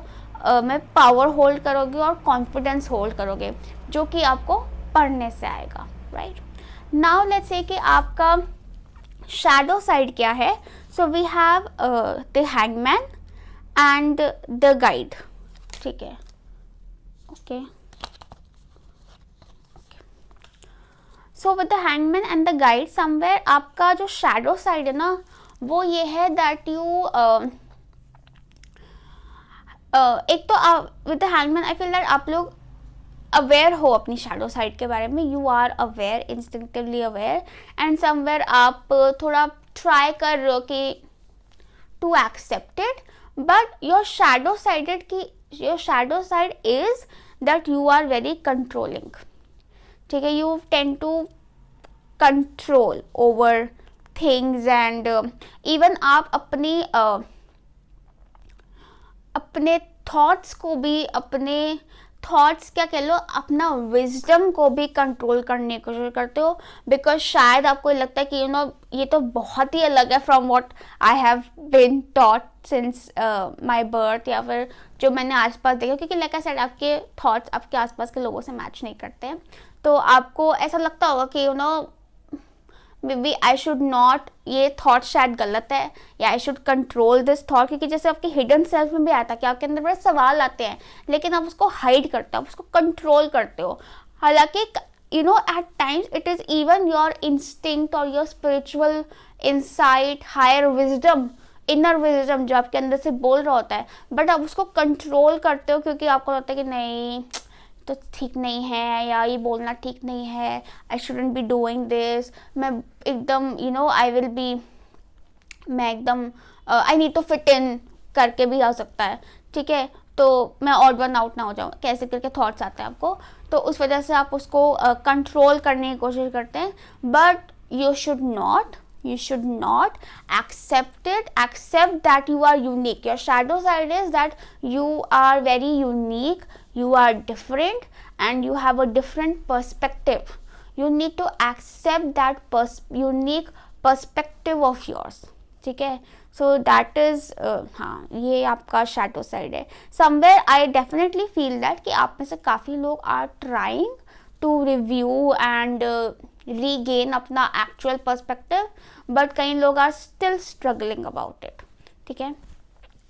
में power hold करोगे और confidence hold करोगे, जो कि आपको पढ़ने से आएगा, right? now let's say कि आपका shadow side क्या है। so we have the hangman and the guide, ठीक है। okay so with the hangman and the guide, somewhere आपका जो shadow side है ना, वो ये है that you एक तो with the hangman I feel that आप लोग अवेयर हो अपनी शैडो साइड के बारे में, you are aware, instinctively aware, and somewhere आप थोड़ा ट्राई कर रहे हो कि to accept it, but your shadow side is that you are very controlling, ठीक है। you tend to control over things, and even आप अपने थॉट्स को भी, अपने थॉट्स क्या कह लो, अपना विजडम को भी कंट्रोल करने की कोशिश करते हो, बिकॉज शायद आपको लगता है कि ये तो बहुत ही अलग है from what I have been taught since my birth, या फिर जो मैंने आसपास देखा, क्योंकि लाइक आई सेड आपके थॉट्स आपके आसपास के लोगों से मैच नहीं करते हैं, तो आपको ऐसा लगता होगा कि maybe I should not, ये थॉट शायद गलत है, या I should control this thought, क्योंकि जैसे आपके हिडन सेल्फ में भी आता है कि आपके अंदर बड़े सवाल आते हैं, लेकिन आप उसको हाइड करते हो, आप उसको कंट्रोल करते हो। हालांकि at times it is even your instinct और your spiritual insight, higher wisdom, inner wisdom जो आपके अंदर से बोल रहा होता है, बट आप उसको कंट्रोल करते हो क्योंकि आपको लगता है कि नहीं तो ठीक नहीं है, या ये बोलना ठीक नहीं है, I shouldn't be doing this, मैं एकदम मैं एकदम I need to fit in करके भी आ सकता है, ठीक है, तो मैं ऑड वन आउट ना हो जाऊँ, कैसे करके थॉट्स आते हैं आपको, तो उस वजह से आप उसको कंट्रोल करने की कोशिश करते हैं, but you should not accept that you are unique. Your shadow side is that you are very unique, you are different, and you have a different perspective. You need to accept that unique perspective of yours, ठीक है। so that is हाँ, ये आपका shadow side है। somewhere I definitely feel that कि आप में से काफ़ी लोग are trying to review and regain अपना actual perspective, but कई लोग are still struggling about it, ठीक है।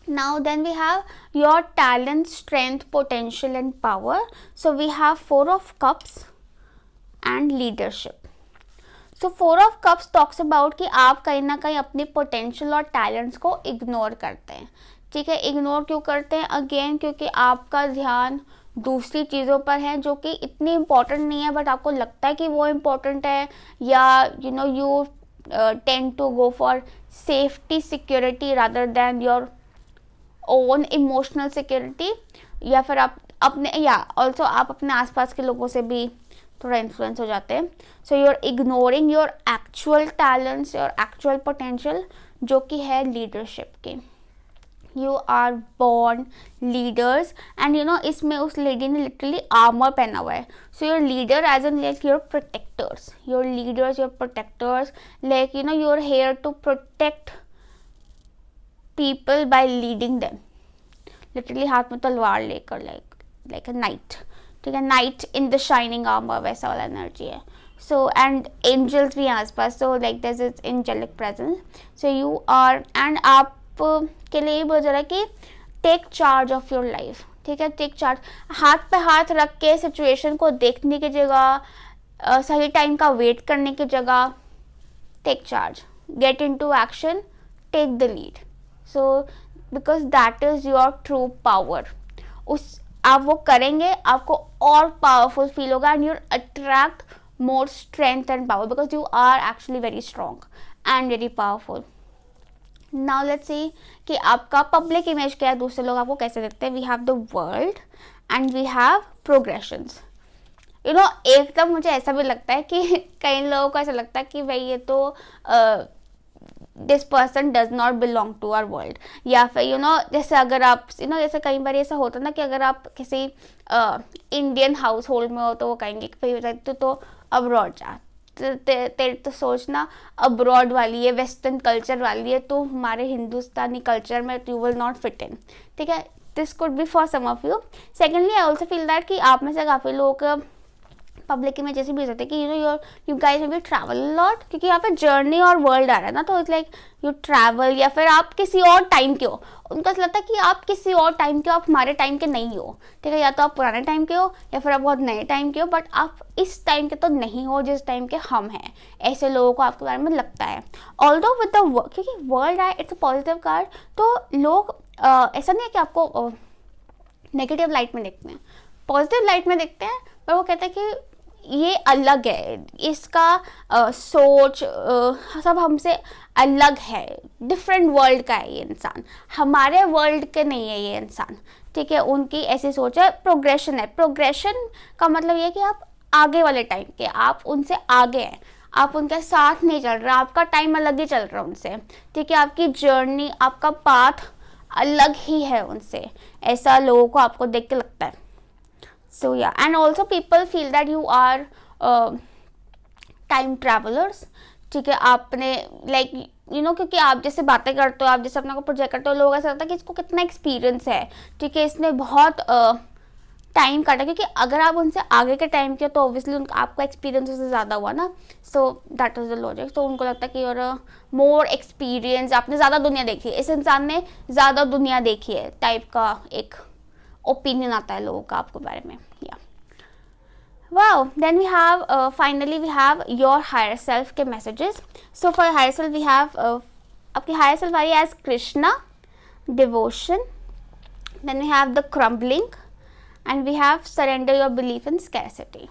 now then we have your talent, strength, potential and power. so we have 4 of cups and leadership. so 4 of cups talks about कि आप कहीं ना कहीं अपनी potential और talents को ignore करते हैं, ठीक है। इग्नोर क्यों करते हैं? अगेन क्योंकि आपका ध्यान दूसरी चीज़ों पर है जो कि इतनी इम्पोर्टेंट नहीं है, बट आपको लगता है कि वो इम्पोर्टेंट है, या you tend to go for safety security rather than your own emotional security, या फिर आप अपने या ऑल्सो आप अपने आसपास के लोगों से भी थोड़ा इन्फ्लुएंस हो जाते हैं. So you are ignoring your actual talents, your actual potential, जो कि है लीडरशिप के. You are born leaders and you know इसमें उस लेडी ने लिटरली आर्मर पहना हुआ है. So your leader as an like your protectors, your leaders, your protectors, like you know you are here to protect people by leading them. Literally हाथ में तलवार लेकर, लाइक अ नाइट. ठीक है, night in the shining armour, वैसा वाला energy है. So and angels भी हैं आसपास, so like this is angelic presence. So you are and आप के लिए बोला जा रहा है कि take charge of your life. ठीक है, टेक चार्ज. हाथ पे हाथ रख के सिचुएशन को देखने की जगह, सही टाइम का वेट करने की जगह, take charge, get into action, take the lead. So because that is your true power. उस आप वो करेंगे, आपको और पावरफुल फील होगा and you attract more strength and power because you are actually very strong and very powerful. Now let's see कि आपका public image क्या है, दूसरे लोग आपको कैसे देखते हैं. We have the world and we have progressions. You know एकदम मुझे ऐसा भी लगता है कि कई लोगों को ऐसा लगता है कि भाई ये तो this person does not belong to our world. या फिर यू नो जैसे अगर आप यू नो जैसे कई बार ऐसा होता है ना कि अगर आप किसी इंडियन हाउस होल्ड में हो तो वो कहेंगे कि भाई तो अब्रॉड जा, तेरे तो सोचना अब्रॉड वाली है, वेस्टर्न कल्चर वाली है, तो हमारे हिंदुस्तानी कल्चर में you will not fit in. ठीक है, this could be for some of you. Secondly I also feel that कि आप में से काफ़ी लोग पब्लिक में जैसे भी हो सकते हैं कि you know you guys will travel lot, क्योंकि यहाँ पे जर्नी और वर्ल्ड आ रहा है ना, तो इट्स लाइक यू ट्रैवल. या फिर आप किसी और टाइम के हो, उनको ऐसा लगता है कि आप किसी और टाइम के हो, आप हमारे टाइम के नहीं हो. ठीक है, या तो आप पुराने टाइम के हो या फिर आप बहुत नए टाइम के हो, बट आप इस टाइम के तो नहीं हो जिस टाइम के हम हैं. ऐसे लोगों को आपके बारे में लगता है. ऑल्दो विद द क्योंकि वर्ल्ड है, इट्स अ पॉजिटिव कार्ड, तो लोग ऐसा नहीं है कि आपको नेगेटिव लाइट में देखते हैं, पॉजिटिव लाइट में देखते हैं. पर वो कहते हैं कि ये अलग है, इसका सोच सब हमसे अलग है, डिफरेंट वर्ल्ड का है ये इंसान, हमारे वर्ल्ड के नहीं है ये इंसान. ठीक है, उनकी ऐसी सोच है. प्रोग्रेशन है, प्रोग्रेशन का मतलब ये कि आप आगे वाले टाइम के, आप उनसे आगे हैं, आप उनके साथ नहीं चल रहे, आपका टाइम अलग ही चल रहा है उनसे. ठीक है, आपकी जर्नी, आपका पाथ अलग ही है उनसे. ऐसा लोगों को आपको देख के लगता है. So yeah, and also people feel that you are time travelers. ठीक है, आपने लाइक यू नो क्योंकि आप जैसे बातें करते हो, आप जैसे अपने को प्रोजेक्ट करते हो, लोग ऐसा लगता है कि इसको कितना एक्सपीरियंस है. ठीक है, इसने बहुत टाइम काटा, क्योंकि अगर आप उनसे आगे के टाइम के तो ऑब्वियसली उनका आपका एक्सपीरियंस उससे ज़्यादा हुआ ना. सो दैट इज़ द लॉजिक. तो उनको लगता है कि और मोर एक्सपीरियंस, आपने ज़्यादा दुनिया देखी है, इस इंसान ने ज़्यादा दुनिया देखी है टाइप का एक ओपिनियन आता है लोगों का आपके बारे में. या wow, then we have finally we have your higher self के messages. So for higher self we have आपकी higher self आ रही है as Krishna, devotion. Then we have the crumbling and we have surrender your belief in scarcity.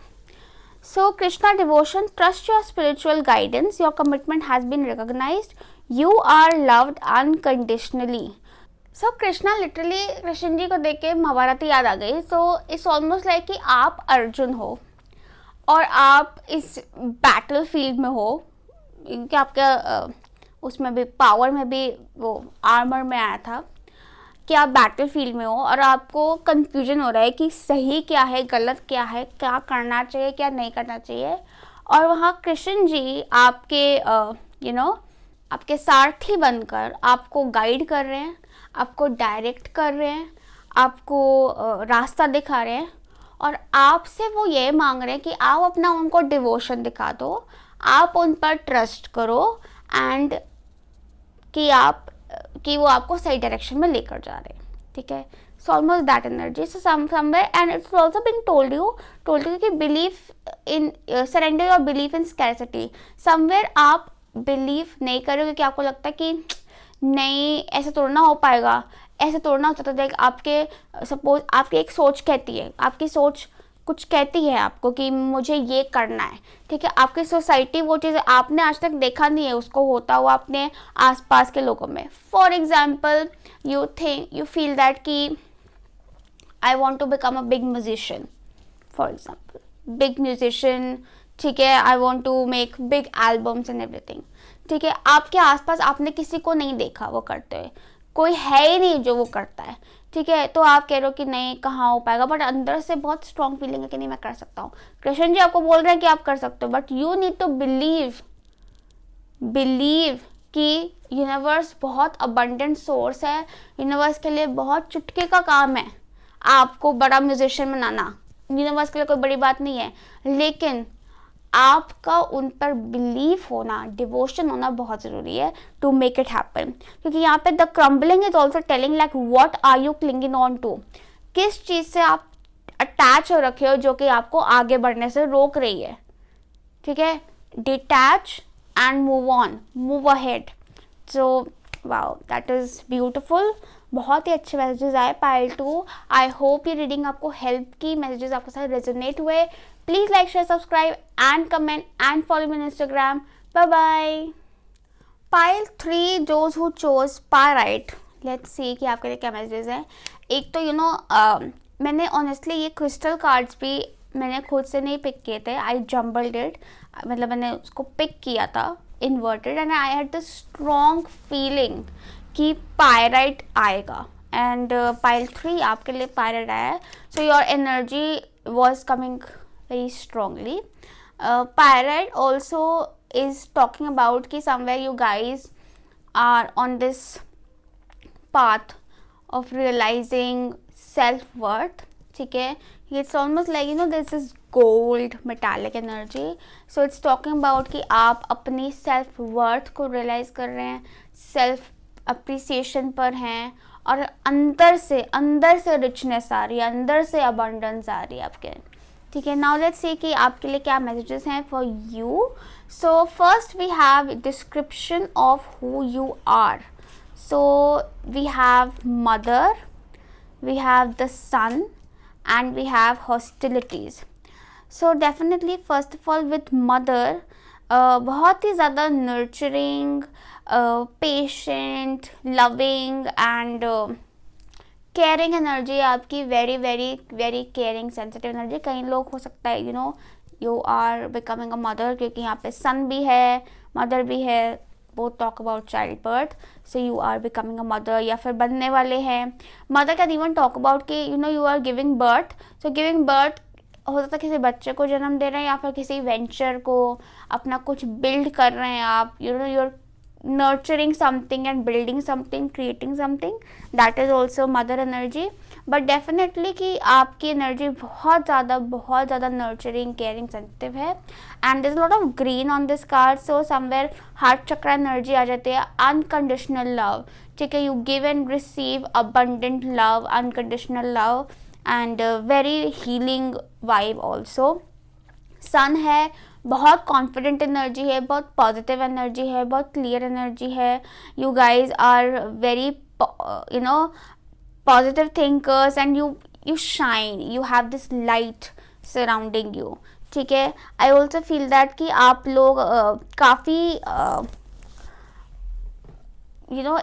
So Krishna, devotion, trust your spiritual guidance, your commitment has been recognized, you are loved unconditionally. So Krishna, literally Krishna ji को देख के महाभारत याद आ गई. So it's almost like कि आप अर्जुन हो और आप इस बैटल फील्ड में हो, क्योंकि आपके उसमें भी पावर में भी वो आर्मर में आया था कि आप बैटल फील्ड में हो और आपको कंफ्यूजन हो रहा है कि सही क्या है, गलत क्या है, क्या करना चाहिए, क्या नहीं करना चाहिए. और वहाँ कृष्ण जी आपके यू नो आपके सारथी बनकर आपको गाइड कर रहे हैं, आपको डायरेक्ट कर रहे हैं, आपको रास्ता दिखा रहे हैं. और आपसे वो ये मांग रहे हैं कि आप अपना उनको डिवोशन दिखा दो, आप उन पर ट्रस्ट करो एंड कि वो आपको सही डायरेक्शन में लेकर जा रहे हैं. ठीक है, so almost that energy. So somewhere and it's also been told you कि belief in surrender your belief in scarcity. Somewhere आप बिलीव नहीं करोगे क्योंकि आपको लगता है कि नहीं ऐसा तोड़ना हो पाएगा, ऐसे तोड़ना होता. तो आपके सपोज आपकी एक सोच कहती है, आपकी सोच कुछ कहती है आपको कि मुझे ये करना है. ठीक है, आपकी सोसाइटी वो चीज़ आपने आज तक देखा नहीं है उसको होता हुआ अपने आसपास के लोगों में. For example you feel that कि I want to become a big musician, for example big musician, ठीक है, I want to make big albums and everything, ठीक है। आपके आसपास आपने किसी को नहीं देखा वो करते हुए, कोई है ही नहीं जो वो करता है, ठीक है, तो आप कह रहे हो कि नहीं कहाँ हो पाएगा, बट अंदर से बहुत स्ट्रॉन्ग फीलिंग है कि नहीं मैं कर सकता हूँ। कृष्ण जी आपको बोल रहे हैं कि आप कर सकते हो, but you need to believe कि यूनिवर्स बहुत अबंडेंट सोर्स है, यूनिवर्स के लिए बहुत चुटके का काम है आपको बड़ा म्यूजिशियन बनाना, यूनिवर्स के लिए कोई बड़ी बात नहीं है, लेकिन आपका उन पर बिलीफ होना, डिवोशन होना बहुत ज़रूरी है टू मेक इट हैपन। क्योंकि यहाँ पे the crumbling is also telling like what are you clinging on to, किस चीज़ से आप अटैच हो रखे हो जो कि आपको आगे बढ़ने से रोक रही है, ठीक है। Detach and move on, move ahead. So wow, that is beautiful. बहुत ही अच्छे मैसेजेस आए पायल 2। आई होप ये रीडिंग आपको हेल्प की, मैसेजेस आपके साथ रेजोनेट हुए। Please like share subscribe and comment and follow me on Instagram. Bye bye. Pile 3, those who chose pyrite, let's see कि आपके लिए क्या मैसेजेस हैं। एक तो मैंने ऑनेस्टली ये क्रिस्टल कार्ड्स भी मैंने खुद से नहीं पिक किए थे, आई जम्बल्ड इट, मतलब मैंने उसको पिक किया था inverted, and I had the strong feeling कि पायराइट आएगा, एंड पायल 3 आपके लिए पायराइट आया है। So your energy was coming very strongly. Pyrite also is talking about कि somewhere you guys are on this path of realizing self-worth, ठीक है। It's almost like this is gold metallic energy, so it's talking about कि आप अपनी self-worth को realize कर रहे हैं, self appreciation पर हैं, और अंदर से richness आ रही है, अंदर से abundance आ रही है आपके, ठीक है। नाउ लेट्स सी कि आपके लिए क्या मैसेजेस हैं for you. So first we have description of who you are. So we have mother, we have the sun and we have hostilities. So definitely first of all with mother, बहुत ही ज़्यादा nurturing, patient, loving and caring energy आपकी, very very very caring sensitive energy. कई लोग हो सकता है you are becoming a mother, क्योंकि यहाँ पे सन भी है मदर भी है, both talk about child birth, so you are becoming a mother, या फिर बनने वाले हैं। Mother can even talk about कि you are giving birth. So giving birth हो सकता है किसी बच्चे को जन्म दे रहे हैं, या फिर किसी वेंचर को, अपना कुछ बिल्ड कर रहे हैं आप, you are nurturing something and building something, creating something, that is also mother energy। but definitely कि आपकी energy बहुत ज़्यादा nurturing, caring, sensitive है, and there's a lot of green on this card, so somewhere heart chakra energy आ जाती है, unconditional love, ठीक है। you give and receive abundant love, unconditional love, and very healing vibe also। सन है, बहुत confident energy है, बहुत positive energy है, बहुत क्लियर एनर्जी है। You guys are very positive thinkers and you shine, you have this light surrounding you, ठीक है। I also feel that कि आप लोग काफ़ी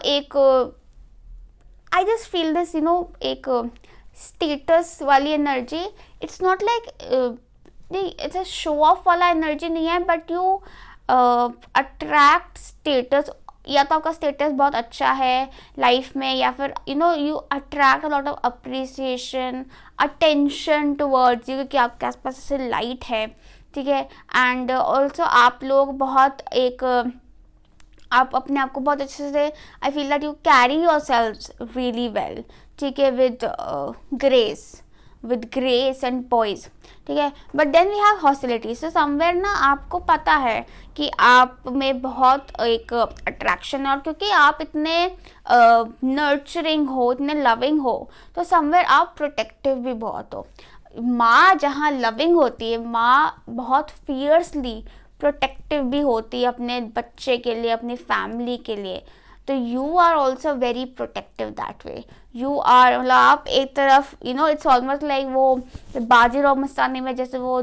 एक आई जस्ट फील दिस एक स्टेटस वाली एनर्जी। इट्स नॉट लाइक नहीं, इट्स शो ऑफ वाला एनर्जी नहीं है, बट यू अट्रैक्ट स्टेटस, या तो आपका स्टेटस बहुत अच्छा है लाइफ में, या फिर you attract a lot of appreciation, attention towards you, क्योंकि आपके आसपास ऐसे लाइट है, ठीक है। एंड ऑल्सो आप लोग बहुत आप अपने आप को बहुत अच्छे से, I feel that you carry yourself really well, ठीक है, विद ग्रेस एंड पॉइज, ठीक है। But then we have hostility. So somewhere आपको पता है कि आप में बहुत एक अट्रैक्शन है, और क्योंकि आप इतने नर्चरिंग हो, इतने लविंग हो, तो समवेयर आप प्रोटेक्टिव भी बहुत हो। माँ जहाँ लविंग होती है, माँ बहुत फियर्सली प्रोटेक्टिव भी होती है अपने बच्चे के लिए, अपनी फैमिली के लिए। तो you are also very protective that way. You are, मतलब आप एक तरफ इट्स ऑलमोस्ट लाइक वो बाजीराव मस्तानी में, जैसे वो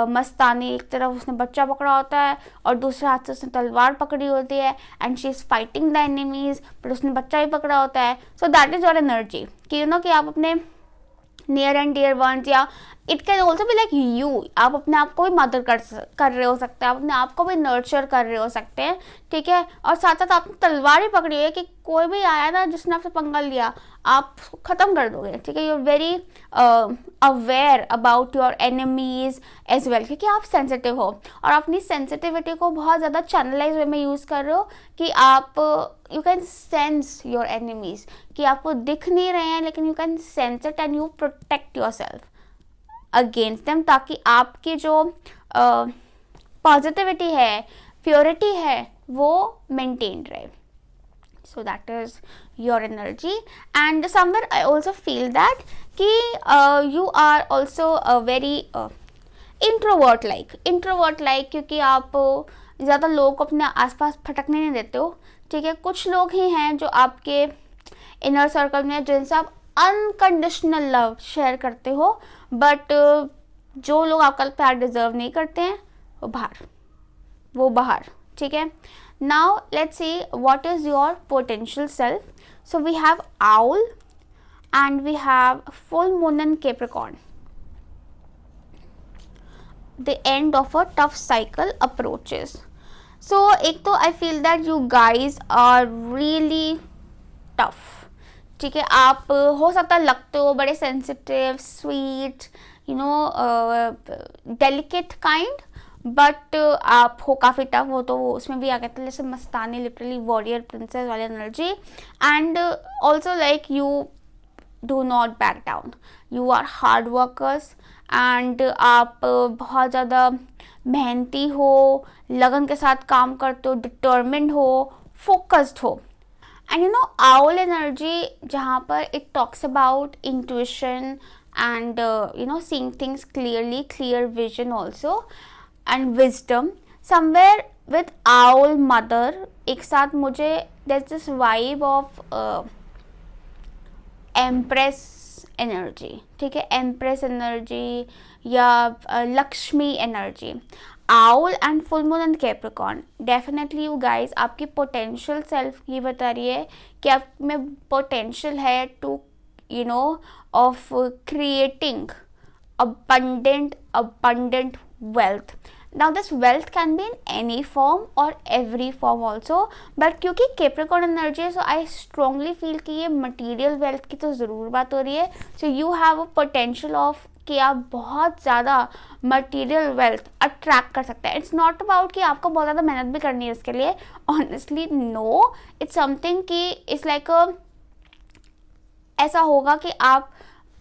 मस्तानी एक तरफ उसने बच्चा पकड़ा होता है और दूसरे हाथ से उसने तलवार पकड़ी होती है, and she is fighting the enemies, but उसने बच्चा भी पकड़ा होता है। So that is your energy कि कि आप अपने नियर एंड डियर वंस, या it can also be like you, आप अपने आप को भी मदर कर रहे हो सकते हैं, आप अपने आप को भी नर्चर कर रहे हो सकते हैं, ठीक है। और साथ साथ आपने तलवार ही पकड़ी है कि कोई भी आया ना जिसने आपसे पंगा लिया आप ख़त्म कर दोगे, ठीक है। You are very aware about your enemies as well, क्योंकि आप सेंसिटिव हो और अपनी सेंसिटिविटी को बहुत ज़्यादा चैनलाइज वे में यूज़ कर रहे हो कि आप you can sense your enemies, कि आपको दिख नहीं रहे हैं लेकिन you can sense it and you protect your self against them, ताकि आपकी जो पॉजिटिविटी है, प्योरिटी है, वो मेंटेन रहे। So that is your energy, and somewhere I also feel that कि you are also a very introvert like, क्योंकि आप ज़्यादा लोगों को अपने आसपास भटकने नहीं देते हो, ठीक है। कुछ लोग ही हैं जो आपके इनर सर्कल में जिनसे आप अनकंडीशनल लव शेयर करते हो, बट जो लोग आपका प्यार डिजर्व नहीं करते हैं वो बाहर, ठीक है। Now let's see what is your potential self. So we have owl and we have full moon in Capricorn. The end of a tough cycle approaches. So एक तो I feel that you guys are really tough, ठीक है। आप हो सकता है लगते हो बड़े sensitive, sweet, you know delicate kind, but आप हो काफ़ी टफ हो, तो उसमें भी आ गया था जैसे मस्तानी, लिटरली वॉरियर प्रिंसेस वाली energy. And also like you do not back down, you are hard workers, and आप बहुत ज़्यादा मेहनती हो, लगन के साथ काम करते हो, डिटर्मिन्ड हो, फोकस्ड हो। And you no owl energy जहाँ पर it talks about intuition and you know seeing things clearly, clear vision also and wisdom, somewhere with owl mother एक साथ मुझे there's this vibe of empress energy, ठीक है। empress energy या Lakshmi energy, owl and full moon and Capricorn, definitely you guys आपकी potential self ये बता रही है कि आप में potential है to you know of creating abundant wealth. Now this wealth can be in any form or every form also, but क्योंकि Capricorn energy है, so I strongly feel कि ये material wealth की तो ज़रूर बात हो रही है। So you have a potential of कि आप बहुत ज़्यादा material wealth attract कर सकते हैं। It's not about कि आपको बहुत ज़्यादा मेहनत भी करनी है उसके लिए, honestly no, it's something कि it's like a ऐसा होगा कि आप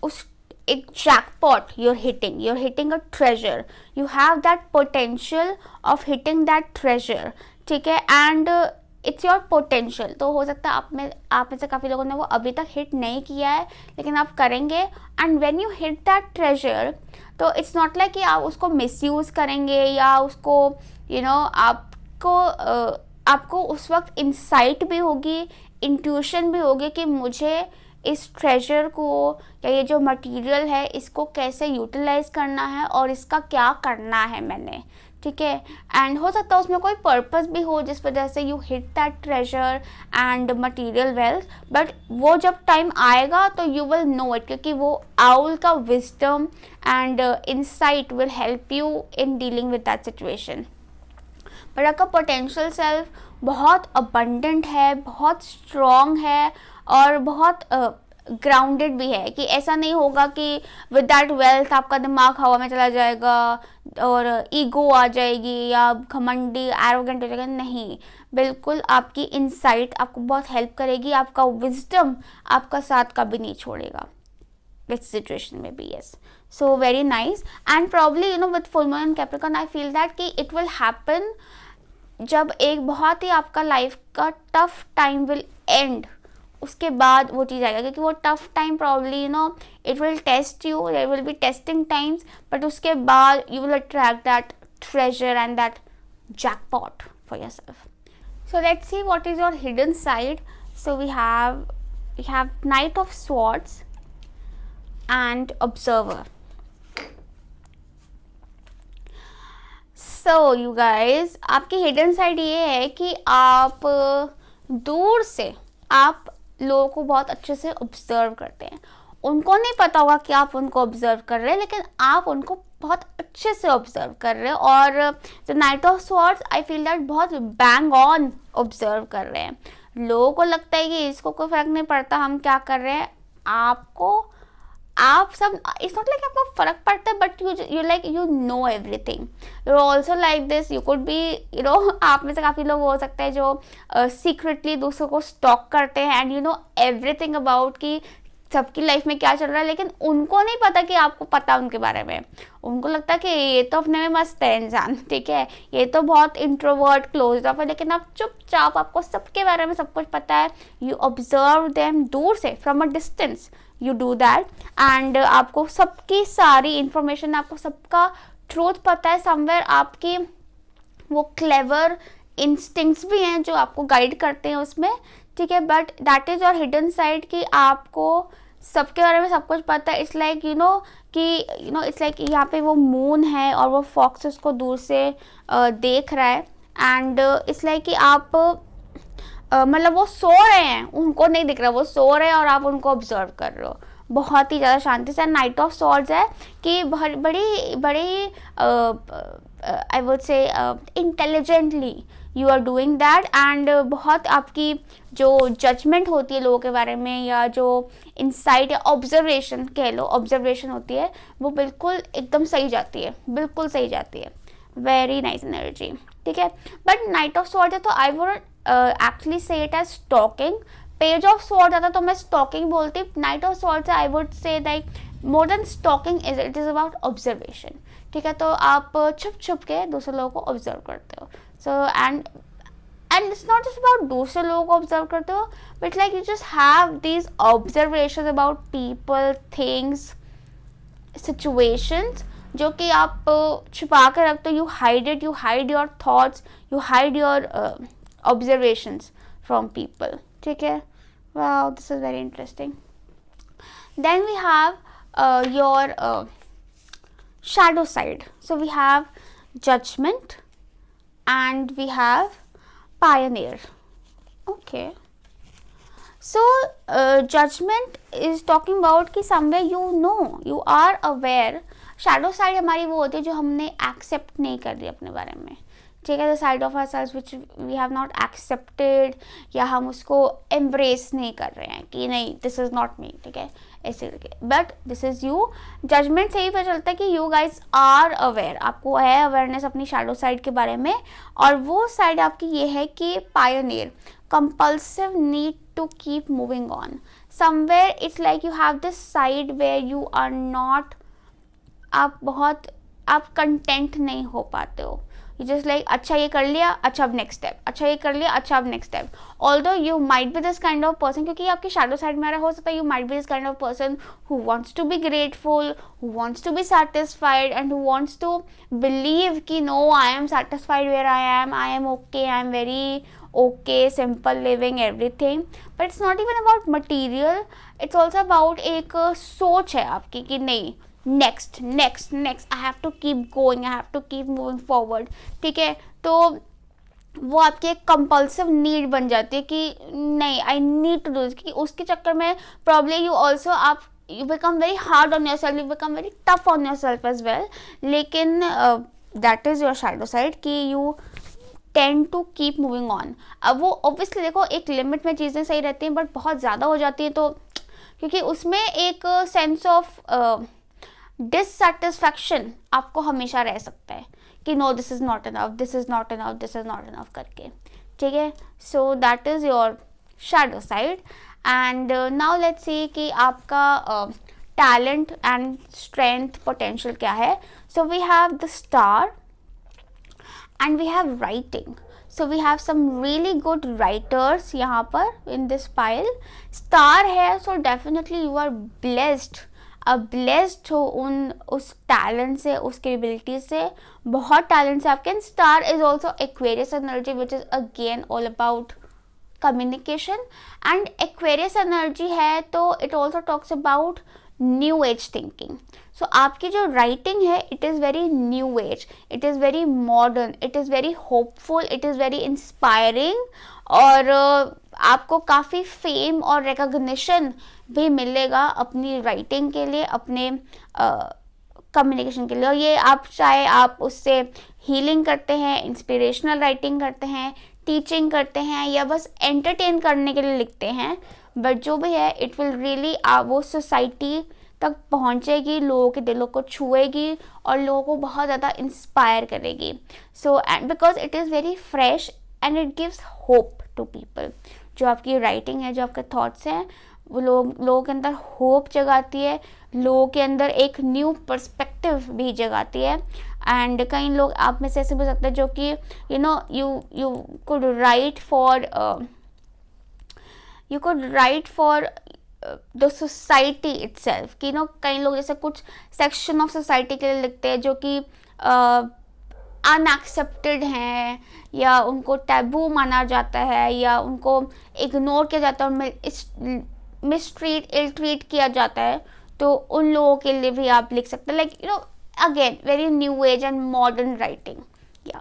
उस एक jackpot you're hitting a treasure, you have that potential of hitting that treasure, ठीक है। and it's your potential, तो हो सकता है आप में से काफ़ी लोगों ने वो अभी तक हिट नहीं किया है, लेकिन आप करेंगे। and when you hit that treasure, तो it's not like कि आप उसको misuse करेंगे या उसको you know आपको उस वक्त insight भी होगी, intuition भी होगी कि मुझे इस ट्रेजर को या ये जो मटेरियल है इसको कैसे यूटिलाइज करना है और इसका क्या करना है मैंने, ठीक है। एंड हो सकता है उसमें कोई पर्पस भी हो जिस वजह से you hit that treasure and material wealth, but वो जब टाइम आएगा तो यू विल नो इट, क्योंकि वो आउल का wisdom and insight will help you in dealing with that situation. But आपका पोटेंशियल सेल्फ बहुत अबंडेंट है, बहुत स्ट्रॉन्ग है और बहुत ग्राउंडेड भी है, कि ऐसा नहीं होगा कि विद दैट वेल्थ आपका दिमाग हवा में चला जाएगा और ईगो आ जाएगी या घमंडी एरोगेंट हो जाएगा। नहीं, बिल्कुल आपकी इनसाइट आपको बहुत हेल्प करेगी, आपका विजडम आपका साथ कभी नहीं छोड़ेगा विच सिचुएशन में भी। Yes, so very nice. And probably you know with full moon and Capricorn I feel that कि इट विल हैपन जब एक बहुत ही आपका लाइफ का टफ टाइम विल एंड, उसके बाद वो चीज़ आएगा, क्योंकि वो tough time probably you know it will test you, there will be testing times, but उसके बाद you will attract that treasure and that jackpot for yourself. So let's see what is your hidden side. So we have knight of swords and observer. So you guys, आपकी hidden side ये है कि आप दूर से आप लोगों को बहुत अच्छे से ऑब्जर्व करते हैं उनको नहीं पता होगा कि आप उनको ऑब्जर्व कर रहे हैं, लेकिन आप उनको बहुत अच्छे से ऑब्जर्व कर रहे हैं। और जो night of swords, I feel that बहुत बैंग ऑन ऑब्जर्व कर रहे हैं। लोगों को लगता है कि इसको कोई फर्क नहीं पड़ता हम क्या कर रहे हैं, आपको आप सब, इट्स नॉट लाइक आपको फर्क पड़ता है, but you like you know everything, you also like this, you could be आप में से काफ़ी लोग हो सकते हैं जो सीक्रेटली दूसरों को स्टॉक करते हैं and you know everything about कि सबकी लाइफ में क्या चल रहा है, लेकिन उनको नहीं पता कि आपको पता उनके बारे में। उनको लगता है कि ये तो अपने में मस्त है इंसान, ठीक है, ये तो बहुत इंट्रोवर्ट क्लोज अप है, लेकिन आप चुपचाप, आपको सबके बारे में सब कुछ पता है। यू ऑब्जर्व देम दूर से, from a distance you do that, and आपको सबकी सारी इंफॉर्मेशन, आपको सबका ट्रूथ पता है। समवेयर आपकी वो क्लेवर इंस्टिंक्ट्स भी हैं जो आपको गाइड करते हैं उसमें, ठीक है, but that is your hidden side कि आपको सबके बारे में सब कुछ पता है। इट्स लाइक यू नो कि इट्स लाइक यहाँ पे वो मून है और वो फॉक्स उसको दूर से देख रहा है, एंड इट्स लाइक कि आप मतलब वो सो रहे हैं, उनको नहीं दिख रहा, वो सो रहे हैं और आप उनको ऑब्जर्व कर रहे हो बहुत ही ज़्यादा शांति से। नाइट ऑफ स्वॉर्ड्स है कि बड़ी बड़ी I would say intelligently you are doing that, and बहुत आपकी जो जजमेंट होती है लोगों के बारे में, या जो इंसाइट या ऑब्जर्वेशन कह लो, ऑब्जर्वेशन होती है, वो बिल्कुल एकदम सही जाती है, बिल्कुल सही जाती है। वेरी नाइस एनर्जी, ठीक है। बट नाइट ऑफ स्वॉर्ड्स है तो I would actually say it as stalking. Page of sword आता तो मैं स्टॉकिंग बोलती। Knight of swords I would say like more than stalking it is about observation, ठीक है। तो आप छुप छुप के दूसरे लोगों को ऑब्जर्व करते हो। So and it's not just about दूसरे लोगों को ऑब्जर्व करते हो, but like you just have these observation about people, things, situations जो कि आप छुपा कर रखते हो। You hide your thoughts, you hide your observations from people, ठीक है। Wow, this is very interesting. Then we have your shadow side. So we have judgment and we have pioneer. Okay. So judgment is talking about कि somewhere you know, you are aware. Shadow side हमारी वो होती है जो हमने accept नहीं कर रही अपने बारे में, ठीक है। The side of ourselves which we have not accepted, या हम उसको एम्ब्रेस नहीं कर रहे हैं कि नहीं दिस इज़ नॉट मी, ठीक है, ऐसे करके, but this is you. Judgement से ही पता चलता है कि यू गाइज आर अवेयर, आपको है अवेयरनेस अपनी शैडो साइड के बारे में। और वो साइड आपकी ये है कि pioneer, compulsive need to keep moving on. Somewhere it's like you have this side where you are not, आप कंटेंट नहीं हो पाते हो। You just like अच्छा ये कर लिया, अच्छा अब नेक्स्ट स्टेप, अच्छा ये कर लिया, अच्छा अब next step. Although you might be this kind of person, क्योंकि आपकी शैडो साइड में आ रहा हो सकता है, you might be this kind of person who wants to be grateful, who wants to be satisfied and who wants to believe कि no I am satisfied where I am okay, I am very okay, simple living, everything. But it's not even about material, it's also about एक सोच है आपकी कि नहीं next, I have to keep going, I have to keep moving forward, ठीक है। तो वो आपकी एक कंपल्सिव नीड बन जाती है कि नहीं I need to do this, क्योंकि उसके चक्कर में प्रॉब्लम यू ऑल्सो आप you become very hard on yourself, you become very tough on yourself as well. लेकिन that is your shadow side कि you tend to keep moving on. अब वो obviously देखो एक limit में चीज़ें सही रहती हैं, बट बहुत ज़्यादा हो जाती है तो, क्योंकि उसमें एक सेंस ऑफ डिससेटिस्फैक्शन आपको हमेशा रह सकता है कि no this is not enough, this is not enough, this is not enough करके, ठीक है। So that is your shadow side. And now let's see कि आपका टैलेंट एंड स्ट्रेंथ पोटेंशियल क्या है। So we have the star and we have writing. So we have some really good writers यहाँ पर in this pile. Star है so definitely you are blessed, अब blessed हो उस टैलेंट से, उस कैपेबिलिटी से, बहुत टैलेंट से आपके। And star is also Aquarius energy which is again all about communication. And Aquarius energy है तो it also talks about new age thinking. So आपकी जो राइटिंग है it is very new age, it is very modern, it is very hopeful, it is very inspiring. और आपको काफ़ी fame और recognition भी मिलेगा अपनी राइटिंग के लिए, अपने कम्युनिकेशन के लिए. और ये आप चाहे आप उससे हीलिंग करते हैं, इंस्पिरेशनल राइटिंग करते हैं, टीचिंग करते हैं, या बस एंटरटेन करने के लिए लिखते हैं, बट जो भी है इट विल रियली वो सोसाइटी तक पहुंचेगी, लोगों के दिलों को छुएगी और लोगों को बहुत ज़्यादा इंस्पायर करेगी. So and because it is very fresh and it gives hope to people. जो आपकी राइटिंग है, जो आपके थॉट्स हैं, वो लोगों के अंदर होप जगाती है, लोगों के अंदर एक न्यू पर्सपेक्टिव भी जगाती है. एंड कई लोग आप में से ऐसे भी सकते हैं जो कि you could write for the society itself. कि कई लोग जैसे कुछ सेक्शन ऑफ सोसाइटी के लिए लिखते हैं जो कि अनएक्सेप्टेड हैं, या उनको टैबू माना जाता है, या उनको इग्नोर किया जाता है और मिसट्रीट इल ट्रीट किया जाता है. तो उन लोगों के लिए भी आप लिख सकते हैं, like again very new as and modern writing. या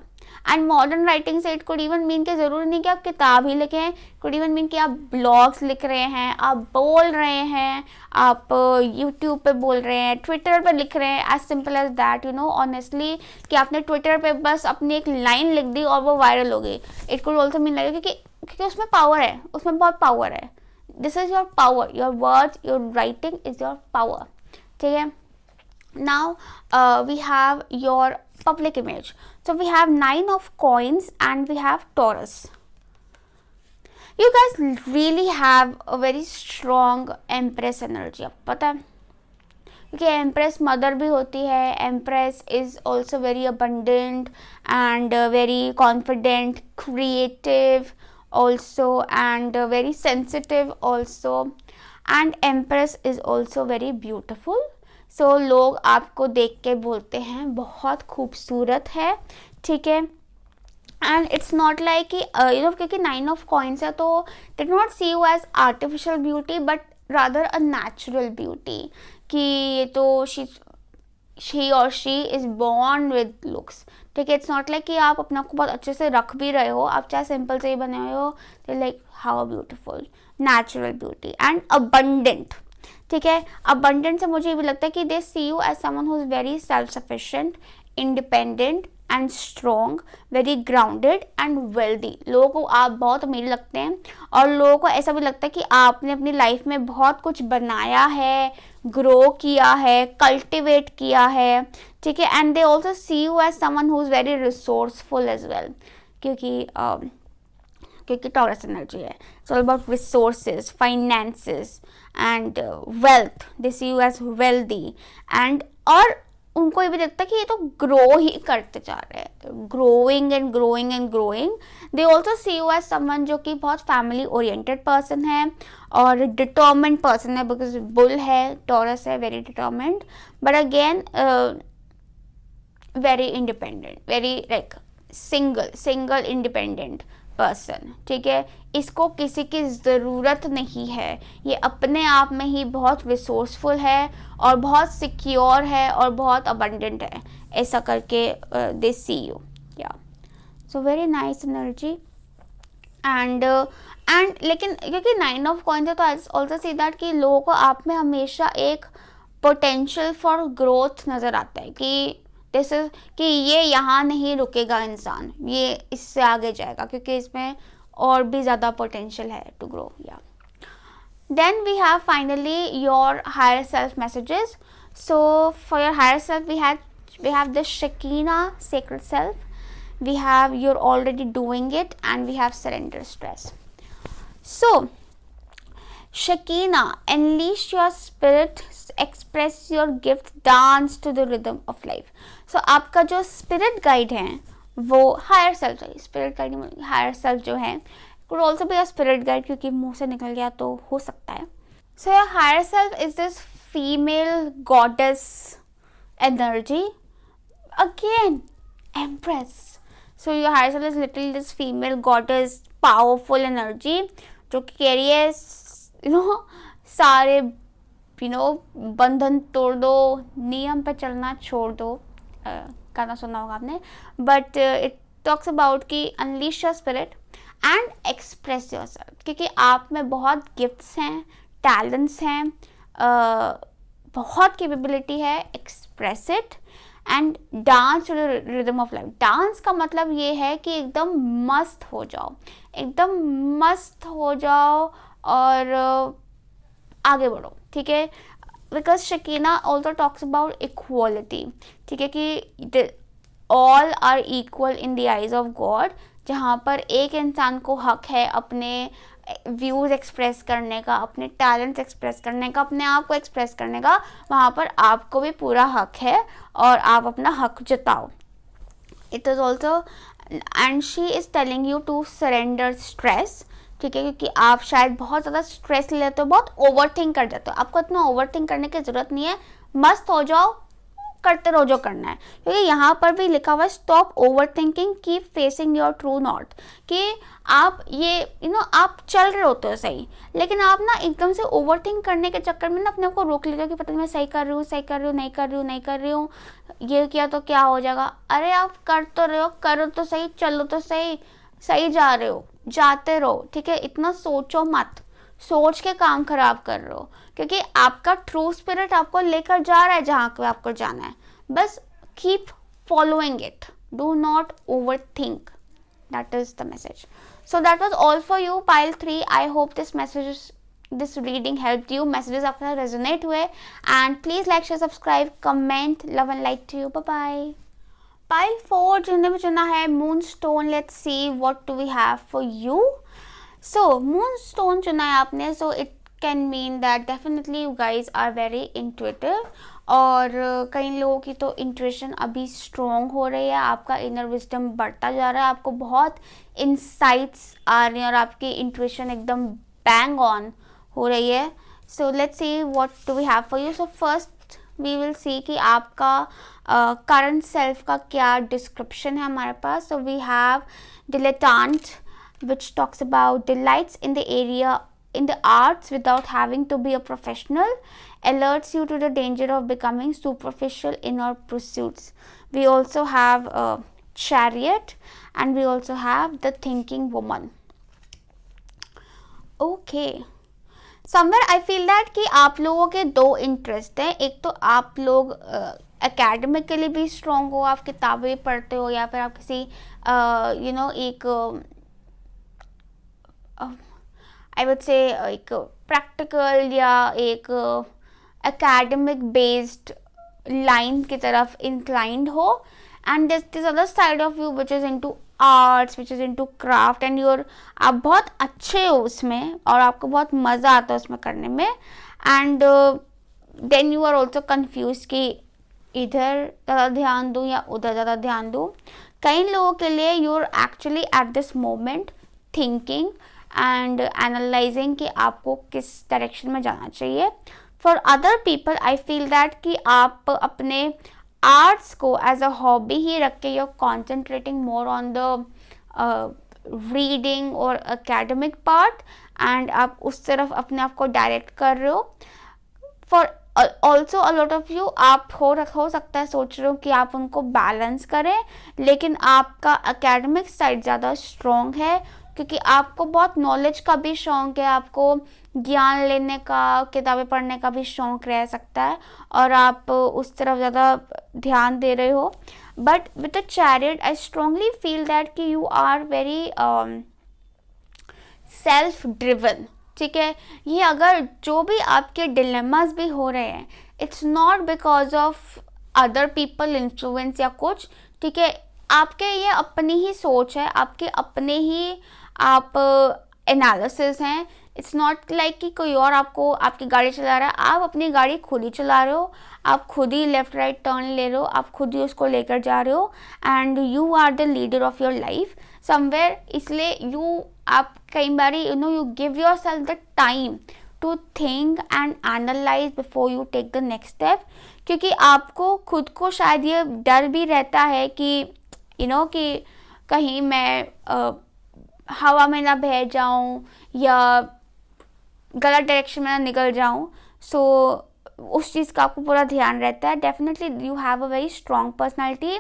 एंड मॉडर्न राइटिंग से इट कुड इवन मीन कि ज़रूरी नहीं कि आप किताब ही लिखें, कुड इवन मीन कि आप ब्लॉग्स लिख रहे हैं, आप बोल रहे हैं, आप यूट्यूब पे बोल रहे हैं, ट्विटर पे लिख रहे हैं, as simple as that. Honestly कि आपने ट्विटर पे बस अपनी एक लाइन लिख दी और वो वायरल हो गई. It could also mean like क्योंकि उसमें पावर है, उसमें बहुत पावर है. This is your power, your words, your writing is your power. ठीक है. Now we have your public image. So we have 9 of coins and we have Taurus. You guys really have a very strong Empress energy. अब पता है क्योंकि Empress mother भी होती है. Empress is also very abundant and very confident, creative also, and very sensitive also. And Empress is also very beautiful. सो लोग आपको देख के बोलते हैं बहुत खूबसूरत है. ठीक है. एंड इट्स नॉट लाइक कि क्योंकि 9 ऑफ कॉइन्स है तो did not see you as artificial beauty but rather a natural beauty. कि ये तो शी और she is born with looks. ठीक है. इट्स नॉट लाइक कि आप अपने आप को बहुत अच्छे से रख भी रहे हो, आप चाहे सिंपल से ही बने हुए हो, तो like how beautiful natural beauty and abundant. ठीक है. अबंडेंट से मुझे ये भी लगता है कि they see you as someone who is very self sufficient, independent and strong, very grounded and wealthy. लोगों को आप बहुत अमीर लगते हैं और लोगों को ऐसा भी लगता है कि आपने अपनी लाइफ में बहुत कुछ बनाया है, ग्रो किया है, कल्टिवेट किया है. ठीक है. And they also see you as someone who is very resourceful as well. क्योंकि टॉरस एनर्जी है. It's all about resources, finances and wealth. They see you as wealthy and और उनको ये भी लगता है कि ये तो ग्रो ही करते जा रहे हैं, growing and growing and growing. They also see you as someone जो कि बहुत फैमिली ओरिएंटेड पर्सन है और डिटर्मेंट पर्सन है. बिकॉज बुल है, टॉरस है, very determined, but again very independent, very like single independent person. ठीक है. इसको किसी की ज़रूरत नहीं है, ये अपने आप में ही बहुत रिसोर्सफुल है और बहुत सिक्योर है और बहुत अबंडेंट है. ऐसा करके दे सी यू. या so very nice energy. And लेकिन क्योंकि 9 ऑफ कॉइन्स है तो आई ऑल्सो सी दैट कि लोगों को आप में हमेशा एक पोटेंशियल फॉर ग्रोथ नज़र आता है कि दिस इज कि ये यहाँ नहीं रुकेगा इंसान, ये इससे आगे जाएगा क्योंकि इसमें और भी ज़्यादा पोटेंशियल है टू ग्रो. या then we have finally your higher self messages. So for your higher self we have the Shekina sacred self, we have you're already doing it, and we have surrender stress. So Shekina, unleash your spirit, express your gift, dance to the rhythm of life. So आपका जो spirit guide है वो higher self है. Spirit guide hire self जो है could also be a spirit guide क्योंकि मुंह से निकल गया तो हो सकता है. So your higher self is this female goddess energy. Again, Empress. So your higher self is literally this female goddess, powerful energy जो कि कह रही है सारे बंधन तोड़ दो, नियम पे चलना छोड़ दो, गाना सुना होगा आपने, बट इट टॉक्स अबाउट कि unleash your spirit and express yourself, क्योंकि आप में बहुत गिफ्ट्स हैं, टैलेंट्स हैं, बहुत कैपेबिलिटी है, express it and dance to the rhythm of life. Dance का मतलब ये है कि एकदम मस्त हो जाओ, एकदम मस्त हो जाओ और आगे बढ़ो, ठीक है। Because Shekinah also talks about equality, ठीक है, कि all are equal in the eyes of God, जहाँ पर एक इंसान को हक है अपने व्यूज़ एक्सप्रेस करने का, अपने टैलेंट्स एक्सप्रेस करने का, अपने आप को एक्सप्रेस करने का, वहाँ पर आपको भी पूरा हक है और आप अपना हक जताओ। It is also and she is telling you to surrender stress, ठीक है, क्योंकि आप शायद बहुत ज़्यादा स्ट्रेस ले लेते हो, बहुत ओवर थिंक कर जाते हो। आपको इतना ओवर थिंक करने की ज़रूरत नहीं है, मस्त हो जाओ, करते रहो जो करना है, क्योंकि यहाँ पर भी लिखा हुआ है stop over thinking, keep facing your true not, कि आप ये आप चल रहे होते हो सही, लेकिन आप ना एकदम से ओवर थिंक करने के चक्कर में ना अपने आप को रोक लेते हो कि पता नहीं मैं सही कर रही हूँ, सही कर रही हूँ, नहीं कर रही हूँ, नहीं कर रही हूँ, ये किया तो क्या हो जाएगा। अरे आप कर तो रहे हो, करो तो सही, चलो तो सही, सही जा रहे हो, जाते रहो, ठीक है। इतना सोचो मत, सोच के काम खराब कर रहे हो, क्योंकि आपका ट्रू स्पिरिट आपको लेकर जा रहा है जहाँ पे आपको जाना है। बस keep following it, do not overthink, that is the message. So that was all for you pile 3। I hope this message, this reading help you, messages आपके साथ रेजोनेट हुए, and please like, share, subscribe, comment, love and like to you, bye bye. Pile 4 जिन्होंने भी चुना है moonstone, let's see what do we have for you. So moonstone चुना है आपने, so it can mean that definitely you guys are very intuitive, और कई लोगों की तो इंट्यूशन अभी स्ट्रॉन्ग हो रही है, आपका इनर विजडम बढ़ता जा रहा है, आपको बहुत इंसाइट्स आ रही हैं और आपकी इंट्यूशन एकदम बैंग ऑन हो रही है। So let's see what do we have for you. So first we will see कि आपका करंट सेल्फ का क्या डिस्क्रिप्शन है हमारे पास। So we have dilettante, which talks about delights in the area in the arts without having to be a professional, alerts you to the danger of becoming superficial in our pursuits. We also have a chariot, and we also have the thinking woman. Okay, somewhere I feel that कि आप लोगों के दो interest हैं, एक तो आप लोग एकेडमिकली भी स्ट्रॉन्ग हो, आप किताबें पढ़ते हो, या फिर आप किसी एक आई वुड से एक प्रैक्टिकल या एक एकेडमिक बेस्ड लाइन की तरफ इंक्लाइंड हो, and this other side of you which is into arts, which is into craft, and आप बहुत अच्छे हो उसमें और आपको बहुत मज़ा आता है उसमें करने में, and then you are also confuse कि इधर ज़्यादा ध्यान दूँ या उधर ज़्यादा ध्यान दूँ। कई लोगों के लिए you are actually at this moment thinking and analysing कि आपको किस डायरेक्शन में जाना चाहिए। For other people I feel that कि आप अपने आर्ट्स को एज अ हॉबी ही रख के, you are concentrating more on the reading और एकेडमिक पार्ट, एंड आप उस तरफ अपने आप को डायरेक्ट कर रहे हो। For also a lot of you, आप हो सकता है सोच रहे हो कि आप उनको बैलेंस करें, लेकिन आपका एकेडमिक साइड ज़्यादा स्ट्रॉन्ग है, क्योंकि आपको बहुत नॉलेज का भी शौक है, आपको ज्ञान लेने का, किताबें पढ़ने का भी शौक रह सकता है, और आप उस तरफ ज़्यादा ध्यान दे रहे हो। But with the chariot I strongly feel that कि you are very self driven, ठीक है। ये अगर जो भी आपके डिलेमास भी हो रहे हैं, it's not because of other people influence या कुछ, ठीक है। आपके ये अपनी ही सोच है, आपके अपने ही आप एनालिसिस हैं। इट्स नॉट लाइक कि कोई और आपको आपकी गाड़ी चला रहा है, आप अपनी गाड़ी खुद ही चला रहे हो, आप खुद ही लेफ्ट राइट टर्न ले रहे हो, आप खुद ही उसको लेकर जा रहे हो, and you are the leader of your life somewhere. इसलिए आप कई बार you give your self the time to think and analyse before you take the next step, क्योंकि आपको खुद को शायद ये डर भी रहता है कि कि कहीं मैं हवा में ना बह जाऊं या गलत डायरेक्शन में ना निकल जाऊं। सो उस चीज़ का आपको पूरा ध्यान रहता है. Definitely you have a very strong personality.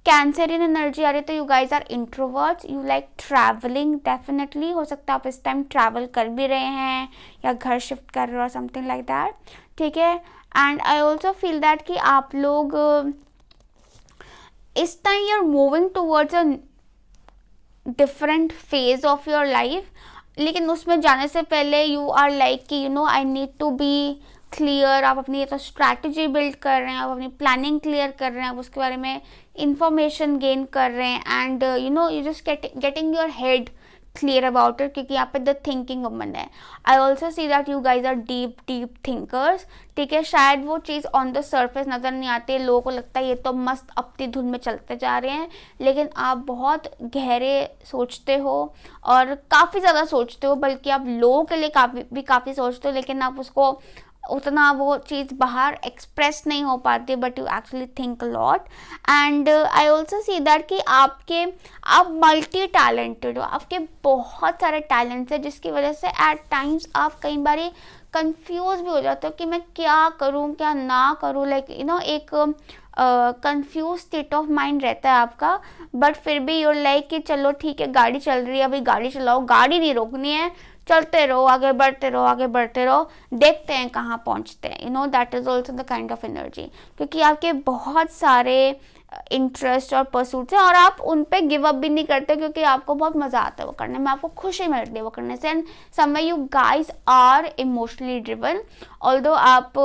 Cancerian energy आ रही है तो you guys are introverts. You like travelling. Definitely हो सकता है आप इस टाइम ट्रैवल कर भी रहे हैं या घर शिफ्ट कर रहे हो समथिंग लाइक दैट. ठीक है. And I also feel that कि आप लोग इस time you are moving towards a different phase of your life. लेकिन उसमें जाने से पहले यू आर लाइक कि you know I need to be clear. आप अपनी तो स्ट्रैटेजी बिल्ड कर रहे हैं, आप अपनी प्लानिंग क्लियर कर रहे हैं, आप उसके बारे में इंफॉर्मेशन गेन कर रहे हैं. And you know you just getting your head clear about it, क्योंकि यहाँ पे द थिंकिंग वुमन है. I also see that you guys are deep deep thinkers. ठीक है. शायद वो चीज़ ऑन द सर्फेस नज़र नहीं आती है. लोगों को लगता है ये तो मस्त अपनी धुन में चलते जा रहे हैं, लेकिन आप बहुत गहरे सोचते हो और काफ़ी ज़्यादा सोचते हो. बल्कि आप लोगों के लिए काफ़ी सोचते हो, लेकिन आप उसको उतना वो चीज़ बाहर एक्सप्रेस नहीं हो पाती. But you actually think lot. And I also see that कि आप मल्टी टैलेंटेड हो. आपके बहुत सारे टैलेंट्स हैं, जिसकी वजह से एट टाइम्स आप कई बार कंफ्यूज भी हो जाते हो कि मैं क्या करूं क्या ना करूं. लाइक यू नो एक कंफ्यूज स्टेट ऑफ माइंड रहता है आपका. बट फिर भी यूर लाइक कि चलो ठीक है, गाड़ी चल रही है, अभी गाड़ी चलाओ, गाड़ी नहीं रोकनी है, चलते रहो, आगे बढ़ते रहो, आगे बढ़ते रहो, देखते हैं कहाँ पहुँचते हैं. You know that is also the kind of energy, क्योंकि आपके बहुत सारे इंटरेस्ट और परसूट्स हैं और आप उन पे गिव अप भी नहीं करते, क्योंकि आपको बहुत मज़ा आता है वो करने में, आपको खुशी मिलती है वो करने से. And someway you guys are emotionally driven. Although आप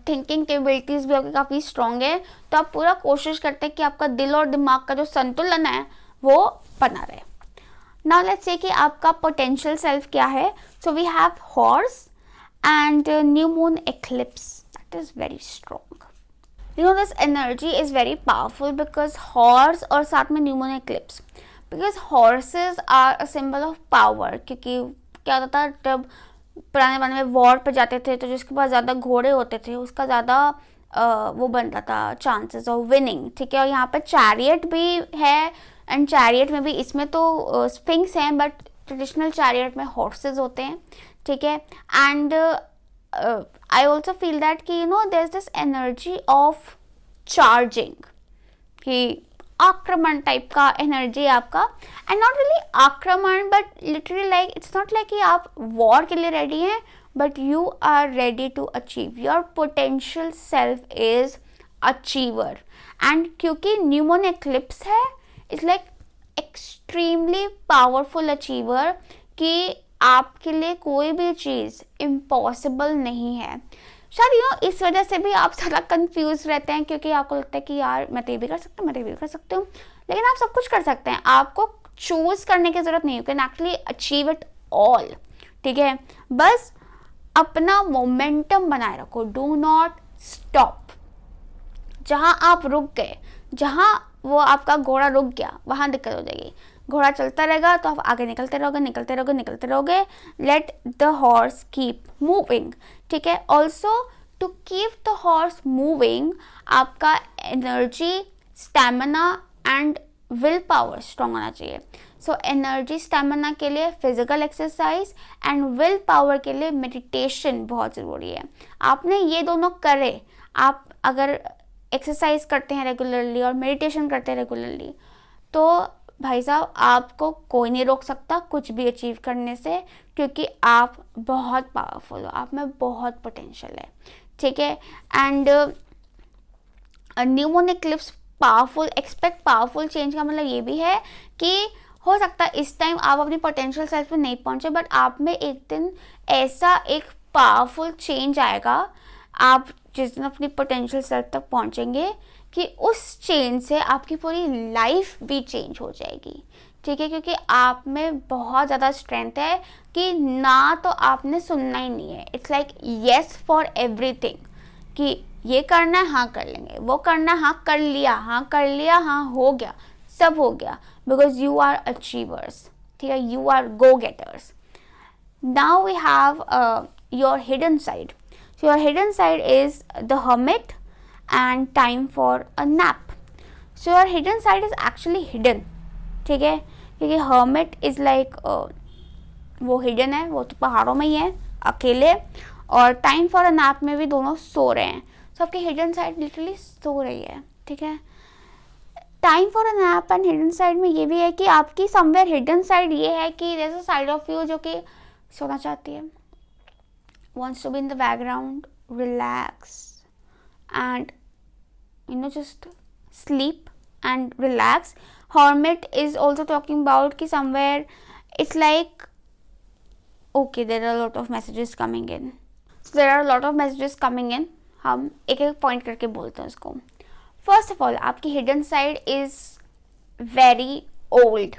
थिंकिंग कैपेबिलिटीज़ भी आपकी काफ़ी स्ट्रॉन्ग है, तो आप पूरा कोशिश करते हैं कि आपका दिल और दिमाग का जो संतुलन है वो बना रहे. नाउ लेट्स से कि आपका पोटेंशियल सेल्फ क्या है. So we have horse and new moon eclipse. That is very strong. You know this energy is very powerful because horse और साथ में new moon eclipse, because horses are a symbol of power. क्योंकि क्या होता था जब पुराने ज़माने में वॉर पे जाते थे तो जिसके पास ज़्यादा घोड़े होते थे उसका ज़्यादा वो बनता था चांसेस ऑफ विनिंग. ठीक है. और यहाँ पे चैरियट भी है एंड चैरियट में भी इसमें तो स्फिंक्स हैं, बट ट्रेडिशनल चैरियट में हॉर्सेस होते हैं. ठीक है. And I also feel that कि you know there is this energy of charging, कि आक्रमण टाइप का एनर्जी है आपका. एंड नॉट रियली आक्रमण, but literally like it's not like कि आप वॉर के लिए रेडी हैं, but you are ready to achieve. Your potential self is achiever. And क्योंकि न्यू मून एक्लिप्स है, it's like extremely powerful achiever, कि आपके लिए कोई भी चीज़ इम्पॉसिबल नहीं है. शायद यू इस वजह से भी आप ज़्यादा कंफ्यूज रहते हैं, क्योंकि आपको लगता है कि यार मैं तो ये भी कर सकता हूँ, मैं तो ये भी कर सकती हूँ. लेकिन आप सब कुछ कर सकते हैं, आपको चूज करने की ज़रूरत नहीं. You can actually achieve it all. ठीक है. बस अपना मोमेंटम बनाए रखो. Do not stop. जहाँ आप रुक गए, जहाँ वो आपका घोड़ा रुक गया, वहाँ दिक्कत हो जाएगी. घोड़ा चलता रहेगा तो आप आगे निकलते रहोगे. Let the horse keep moving. ठीक है. Also to keep the horse moving, आपका energy, stamina and will power strong होना चाहिए. सो एनर्जी स्टैमिना के लिए physical exercise and will power के लिए मेडिटेशन बहुत ज़रूरी है. आपने ये दोनों करे. आप अगर एक्सरसाइज करते हैं रेगुलरली और मेडिटेशन करते हैं रेगुलरली, तो भाई साहब आपको कोई नहीं रोक सकता कुछ भी अचीव करने से, क्योंकि आप बहुत पावरफुल हो, आप में बहुत पोटेंशियल है. ठीक है. And new moon eclipse powerful, expect powerful change का मतलब ये भी है कि हो सकता है इस टाइम आप अपनी पोटेंशियल सेल्फ में नहीं पहुंचे, बट आप में एक दिन ऐसा एक पावरफुल चेंज आएगा, आप जिस दिन अपनी पोटेंशियल सेल्फ तक पहुंचेंगे, कि उस चेंज से आपकी पूरी लाइफ भी चेंज हो जाएगी. ठीक है. क्योंकि आप में बहुत ज़्यादा स्ट्रेंथ है कि ना तो आपने सुनना ही नहीं है. It's like yes for everything, कि ये करना है, हाँ कर लेंगे, वो करना है, हाँ कर लिया, हाँ हो गया, सब हो गया. Because you are achievers. ठीक है. You are go getters. Now we have your hidden side. So your hidden side is the hermit and time for a nap. So your hidden side is actually hidden. ठीक है. क्योंकि hermit is like वो hidden है, वो तो पहाड़ों में ही है, अकेले. और टाइम फॉर अ नैप में भी दोनों सो रहे हैं। सो आपकी हिडन साइड लिटरली सो रही है, ठीक है। Time for a nap and hidden side में ये भी है कि आपकी समवेयर हिडन साइड ये है कि there is a side of you जो कि सोना चाहती है, wants to be in the background, relax and just sleep and relax. Hermit is also talking about कि somewhere it's like okay, there are a lot of messages coming in. So there are a lot of messages coming in. हम एक एक point करके बोलते हैं उसको। First of all आपकी hidden side is very old.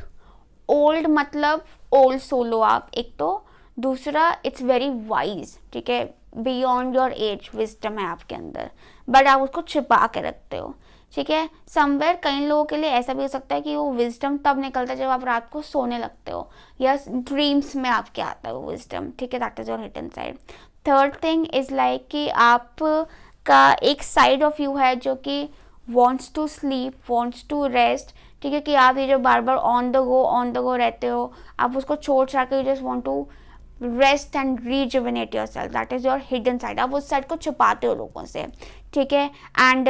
Old मतलब old solo आप, एक तो दूसरा इट्स वेरी वाइज, ठीक है, बियॉन्ड योर एज विजडम है आपके अंदर, बट आप उसको छिपा के रखते हो, ठीक है। समवेयर कई लोगों के लिए ऐसा भी हो सकता है कि वो विजडम तब निकलता है जब आप रात को सोने लगते हो या ड्रीम्स में आपके आता है वो विजडम, ठीक है, that is your hidden side. Third thing is like कि आप का एक साइड ऑफ यू है जो कि wants to sleep, wants to rest, ठीक है, कि आप ये जो बार बार ऑन द गो रहते हो, आप उसको छोड़ छाड़ के you just want to rest and rejuvenate your self, that is your hidden side. आप उस साइड को छुपाते हो लोगों से, ठीक है, एंड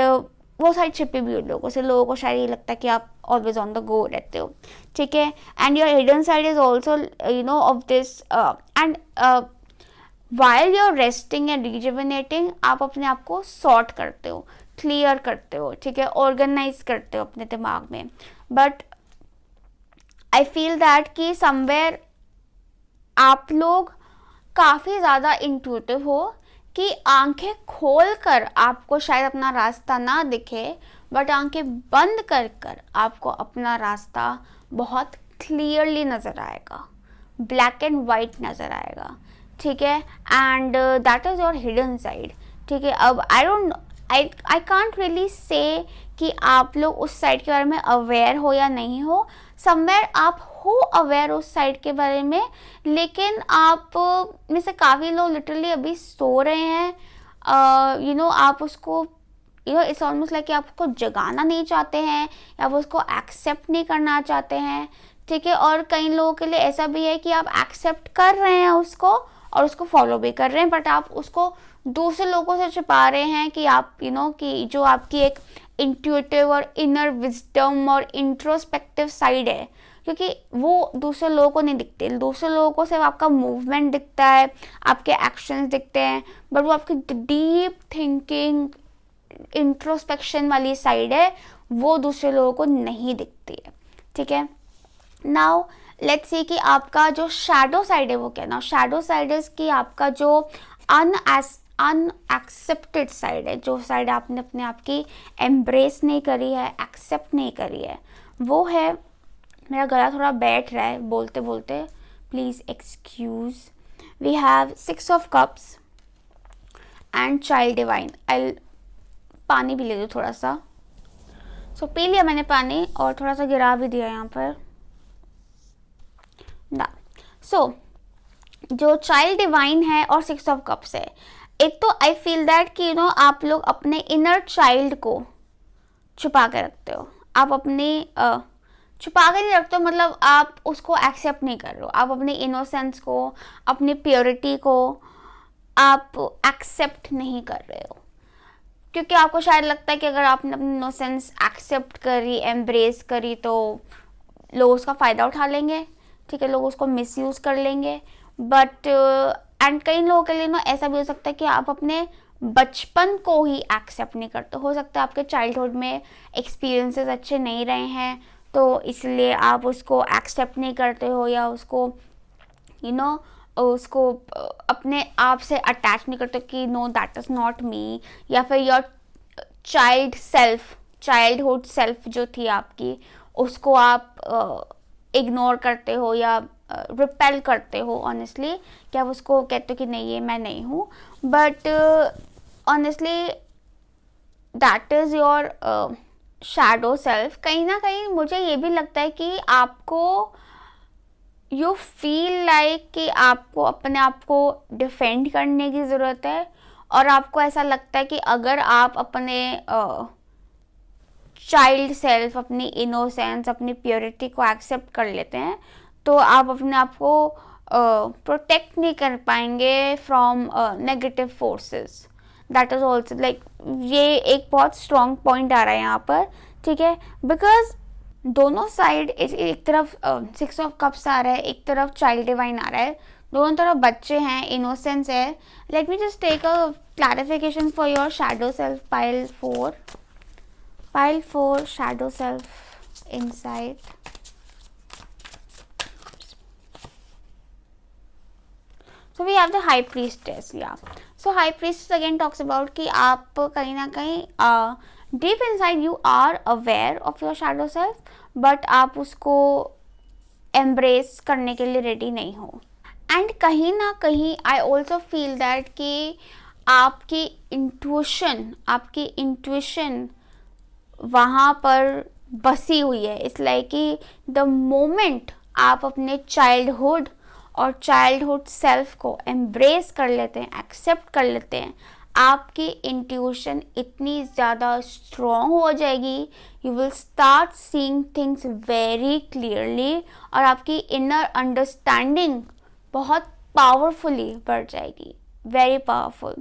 वो साइड छिपी भी हो लोगों से, लोगों को शायद ये लगता है कि आप ऑलवेज ऑन द गो रहते हो, ठीक है। And your hidden side is also of this and while you are resting and rejuvenating आप अपने आप को सॉर्ट करते हो, क्लियर करते हो, ठीक है, ऑर्गेनाइज करते हो अपने दिमाग में। बट आई फील दैट कि समवेयर आप लोग काफ़ी ज़्यादा इंट्यूटिव हो कि आंखें खोल कर आपको शायद अपना रास्ता ना दिखे, बट आंखें बंद कर कर आपको अपना रास्ता बहुत क्लियरली नज़र आएगा, ब्लैक एंड वाइट नज़र आएगा, ठीक है। And that is your hidden side, ठीक है। अब आई कांट रियली से कि आप लोग उस साइड के बारे में अवेयर हो या नहीं हो। समवेयर आप हो अवेयर उस साइड के बारे में, लेकिन आप में से काफ़ी लोग लिटरली अभी सो रहे हैं, आप उसको इट्स ऑलमोस्ट लाइक कि आप उसको जगाना नहीं चाहते हैं या आप उसको एक्सेप्ट नहीं करना चाहते हैं, ठीक है। और कई लोगों के लिए ऐसा भी है कि आप एक्सेप्ट कर रहे हैं उसको और उसको फॉलो भी कर रहे हैं, बट आप उसको दूसरे लोगों से छुपा रहे हैं कि आप कि जो आपकी एक इंट्यूटिव और इनर विजडम और इंट्रोस्पेक्टिव साइड है, क्योंकि वो दूसरे लोगों को नहीं दिखते। दूसरे लोगों को सिर्फ आपका मूवमेंट दिखता है, आपके एक्शंस दिखते हैं, बट वो आपकी डीप थिंकिंग इंट्रोस्पेक्शन वाली साइड है, वो दूसरे लोगों को नहीं दिखती है, ठीक है। नाउ लेट्स सी कि आपका जो शैडो साइड है वो क्या ना। शैडो साइड इज कि आपका जो अनएक्सेप्टेड साइड है, जो साइड आपने अपने आप की एम्ब्रेस नहीं करी है, एक्सेप्ट नहीं करी है, वो है, मेरा गला थोड़ा बैठ रहा है बोलते बोलते, please excuse. We have 6 of cups and child divine. आई पानी भी ले दो थोड़ा सा। सो पी लिया मैंने पानी और थोड़ा सा गिरा भी दिया यहाँ पर ना। सो जो चाइल्ड डिवाइन है और 6 ऑफ कप्स है, एक तो आई फील दैट कि आप लोग अपने इनर चाइल्ड को छुपा के रखते हो। आप अपने छुपा के नहीं रखते हो, मतलब आप उसको एक्सेप्ट नहीं कर रहे हो, आप अपने इनोसेंस को, अपनी प्योरिटी को आप एक्सेप्ट नहीं कर रहे हो, क्योंकि आपको शायद लगता है कि अगर आपने अपनी इनोसेंस एक्सेप्ट करी, एम्ब्रेस करी, तो लोग उसका फ़ायदा उठा लेंगे, ठीक है, लोग उसको मिसयूज़ कर लेंगे। बट एंड कई लोगों के लिए ऐसा भी हो सकता है कि आप अपने बचपन को ही एक्सेप्ट नहीं करते। हो सकता है आपके चाइल्डहुड में एक्सपीरियंसेस अच्छे नहीं रहे हैं, तो इसलिए आप उसको एक्सेप्ट नहीं करते हो या उसको उसको अपने आप से अटैच नहीं करते कि know that is not me, या फिर योर चाइल्डहुड सेल्फ जो थी आपकी, उसको आप इग्नोर करते हो या रिपेल करते हो ऑनेस्टली, कि आप उसको कहते हो कि नहीं, ये मैं नहीं हूँ। But honestly that is your shadow self. कहीं ना कहीं मुझे ये भी लगता है कि आपको यू फील लाइक कि आपको अपने आप को डिफेंड करने की ज़रूरत है, और आपको ऐसा लगता है कि अगर आप अपने चाइल्ड सेल्फ, अपनी इनोसेंस, अपनी प्योरिटी को एक्सेप्ट कर लेते हैं, तो आप अपने आप को प्रोटेक्ट नहीं कर पाएंगे from negative forces. That is also like, ये एक बहुत स्ट्रॉन्ग पॉइंट आ रहा है यहाँ पर, ठीक है, बिकॉज दोनों साइड, एक तरफ 6 of Cups आ रहा है, एक तरफ चाइल्ड डिवाइन आ रहा है, दोनों तरफ बच्चे हैं, इनोसेंस है. Let me just take a clarification for your shadow self. Pile 4 shadow self inside. So we have the high priestess, yeah. So high priestess again talks about कि आप कहीं ना कहीं deep inside you are aware of your shadow self, but आप उसको embrace करने के लिए ready नहीं हो. And कहीं ना कहीं I also feel that कि आपकी intuition वहाँ पर बसी हुई है. It's like कि the moment आप अपने childhood और चाइल्डहुड सेल्फ को एम्ब्रेस कर लेते हैं, एक्सेप्ट कर लेते हैं, आपकी इंट्यूशन इतनी ज़्यादा स्ट्रॉन्ग हो जाएगी, you will start seeing things very clearly, और आपकी इनर अंडरस्टैंडिंग बहुत पावरफुली बढ़ जाएगी, very powerful.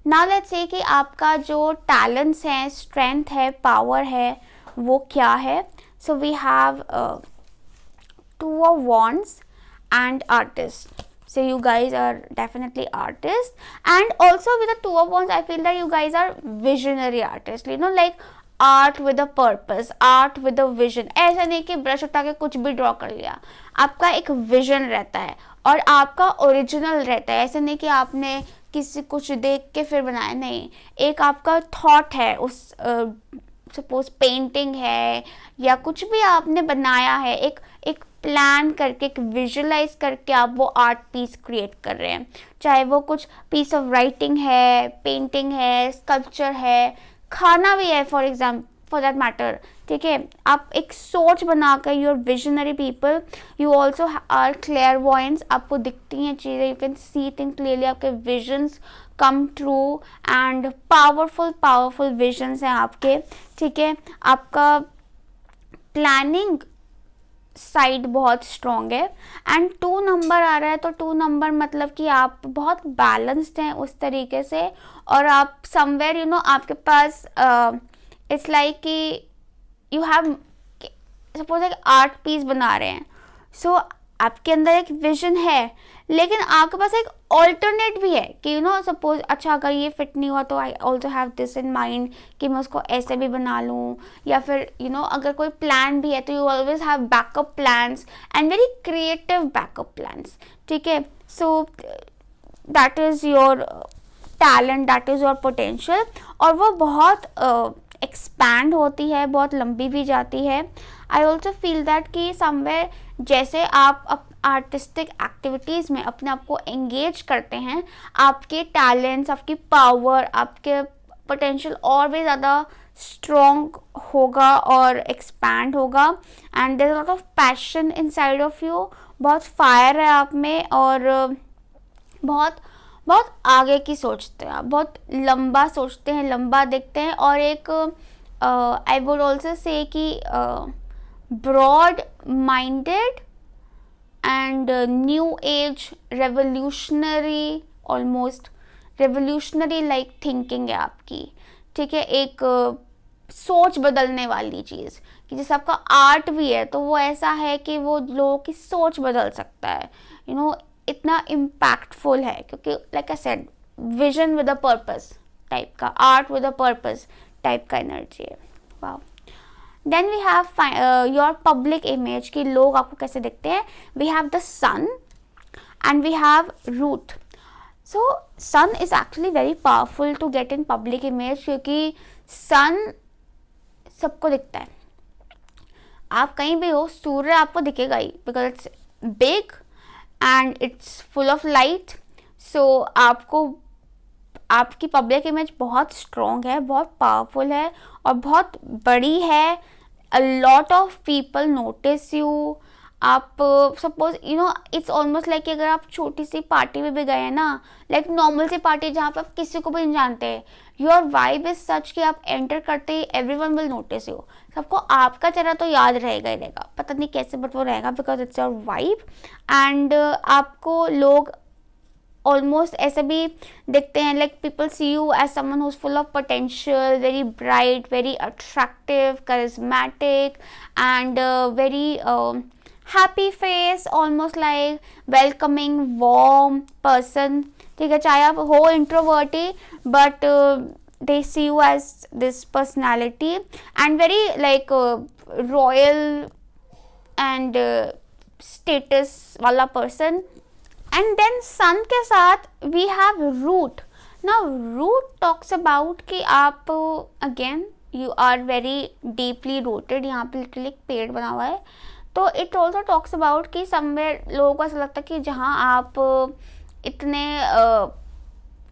Now let's say कि आपका जो टैलेंट्स हैं, स्ट्रेंथ है, पावर है, वो क्या है. So we have 2 of Wands and artists. So you guys are definitely artists, and also with the 2 of Wands I feel that you guys are visionary artists, you know, like art with a purpose, art with a vision. ऐसा नहीं कि brush उठा के कुछ भी draw कर लिया, आपका एक विजन रहता है और आपका ओरिजिनल रहता है. ऐसा नहीं कि आपने किसी कुछ देख के फिर बनाया, नहीं, एक आपका थॉट है, उस सपोज पेंटिंग है या कुछ भी आपने बनाया है, एक प्लान करके, एक विजुअलाइज करके आप वो आर्ट पीस क्रिएट कर रहे हैं. चाहे वो कुछ पीस ऑफ राइटिंग है, पेंटिंग है, स्कल्पचर है, खाना भी है, for example, for that matter, ठीक है. आप एक सोच बनाकर, you are visionary people, you also are clairvoyance, आपको दिखती हैं चीज़ें, you can see thing clearly, आपके visions come true, and powerful visions हैं आपके, ठीक है. आपका प्लानिंग साइड बहुत स्ट्रॉन्ग है. एंड 2 नंबर आ रहा है, तो 2 नंबर मतलब कि आप बहुत बैलेंस्ड हैं उस तरीके से, और आप समवेयर यू नो आपके पास इट्स लाइक कि यू हैव, सपोज एक आर्ट पीस बना रहे हैं, सो आपके अंदर एक विजन है, लेकिन आपके पास एक ऑल्टरनेट भी है कि यू नो सपोज, अच्छा अगर ये फिट नहीं हुआ तो I also have this in mind कि मैं उसको ऐसे भी बना लूँ, या फिर यू नो अगर कोई प्लान भी है तो you always have backup plans and very creative backup plans, ठीक है. So that is your talent, that is your potential, और वो बहुत एक्सपैंड होती है, बहुत लंबी भी जाती है. आई ऑल्सो फील दैट कि समवेयर जैसे आप आर्टिस्टिक एक्टिविटीज़ में अपने आप को एंगेज करते हैं, आपके टैलेंट्स, आपकी पावर, आपके पोटेंशियल और भी ज़्यादा स्ट्रॉन्ग होगा और एक्सपैंड होगा. And there is lot of passion inside of you, बहुत फायर है आप में, और बहुत आगे की सोचते हैं आप, बहुत लंबा सोचते हैं, लंबा देखते हैं, और एक आई वुड ऑल्सो से कि broad minded and new age revolutionary, almost revolutionary like thinking है आपकी, ठीक है. एक सोच बदलने वाली चीज़, कि जैसे आपका आर्ट भी है तो वो ऐसा है कि वो लोगों की सोच बदल सकता है, यू नो, इतना इम्पैक्टफुल है, क्योंकि like I said vision with a purpose type का, art with a purpose type का एनर्जी है. Wow. Then we have your public image, कि लोग आपको कैसे दिखते हैं. We have the sun and we have root. So sun is actually very powerful to get in public image, क्योंकि sun सबको दिखता है, आप कहीं भी हो, सूर्य आपको दिखेगा ही, because it's big and it's full of light. So आपको, आपकी पब्लिक इमेज बहुत स्ट्रॉन्ग है, बहुत पावरफुल है और बहुत बड़ी है. अ lot of people notice you, आप सपोज इट्स ऑलमोस्ट लाइक कि अगर आप छोटी सी पार्टी में भी गए हैं ना, लाइक नॉर्मल सी पार्टी जहाँ पे आप किसी को भी नहीं जानते, योर वाइब इज सच कि आप एंटर करते ही एवरीवन विल नोटिस यू, सबको आपका चेहरा तो याद रहेगा ही रहेगा, पता नहीं कैसे बट वो रहेगा, because it's your vibe. And आपको लोग ऑलमोस्ट ऐसे भी दिखते हैं, like people see you as someone who is full of potential, very bright, very attractive, charismatic and very happy face, almost like welcoming warm person, ठीक है। चाहे आप हो इंट्रोवर्ट ही, but they see you as this personality and very like royal and status वाला person. And then sun के साथ we have root. Now root talks about कि आप again you are very deeply rooted, यहाँ पे literally एक पेड़ बना हुआ है। तो इट ऑल्सो टॉक्स अबाउट कि समवेयर लोगों को ऐसा लगता है कि जहाँ आप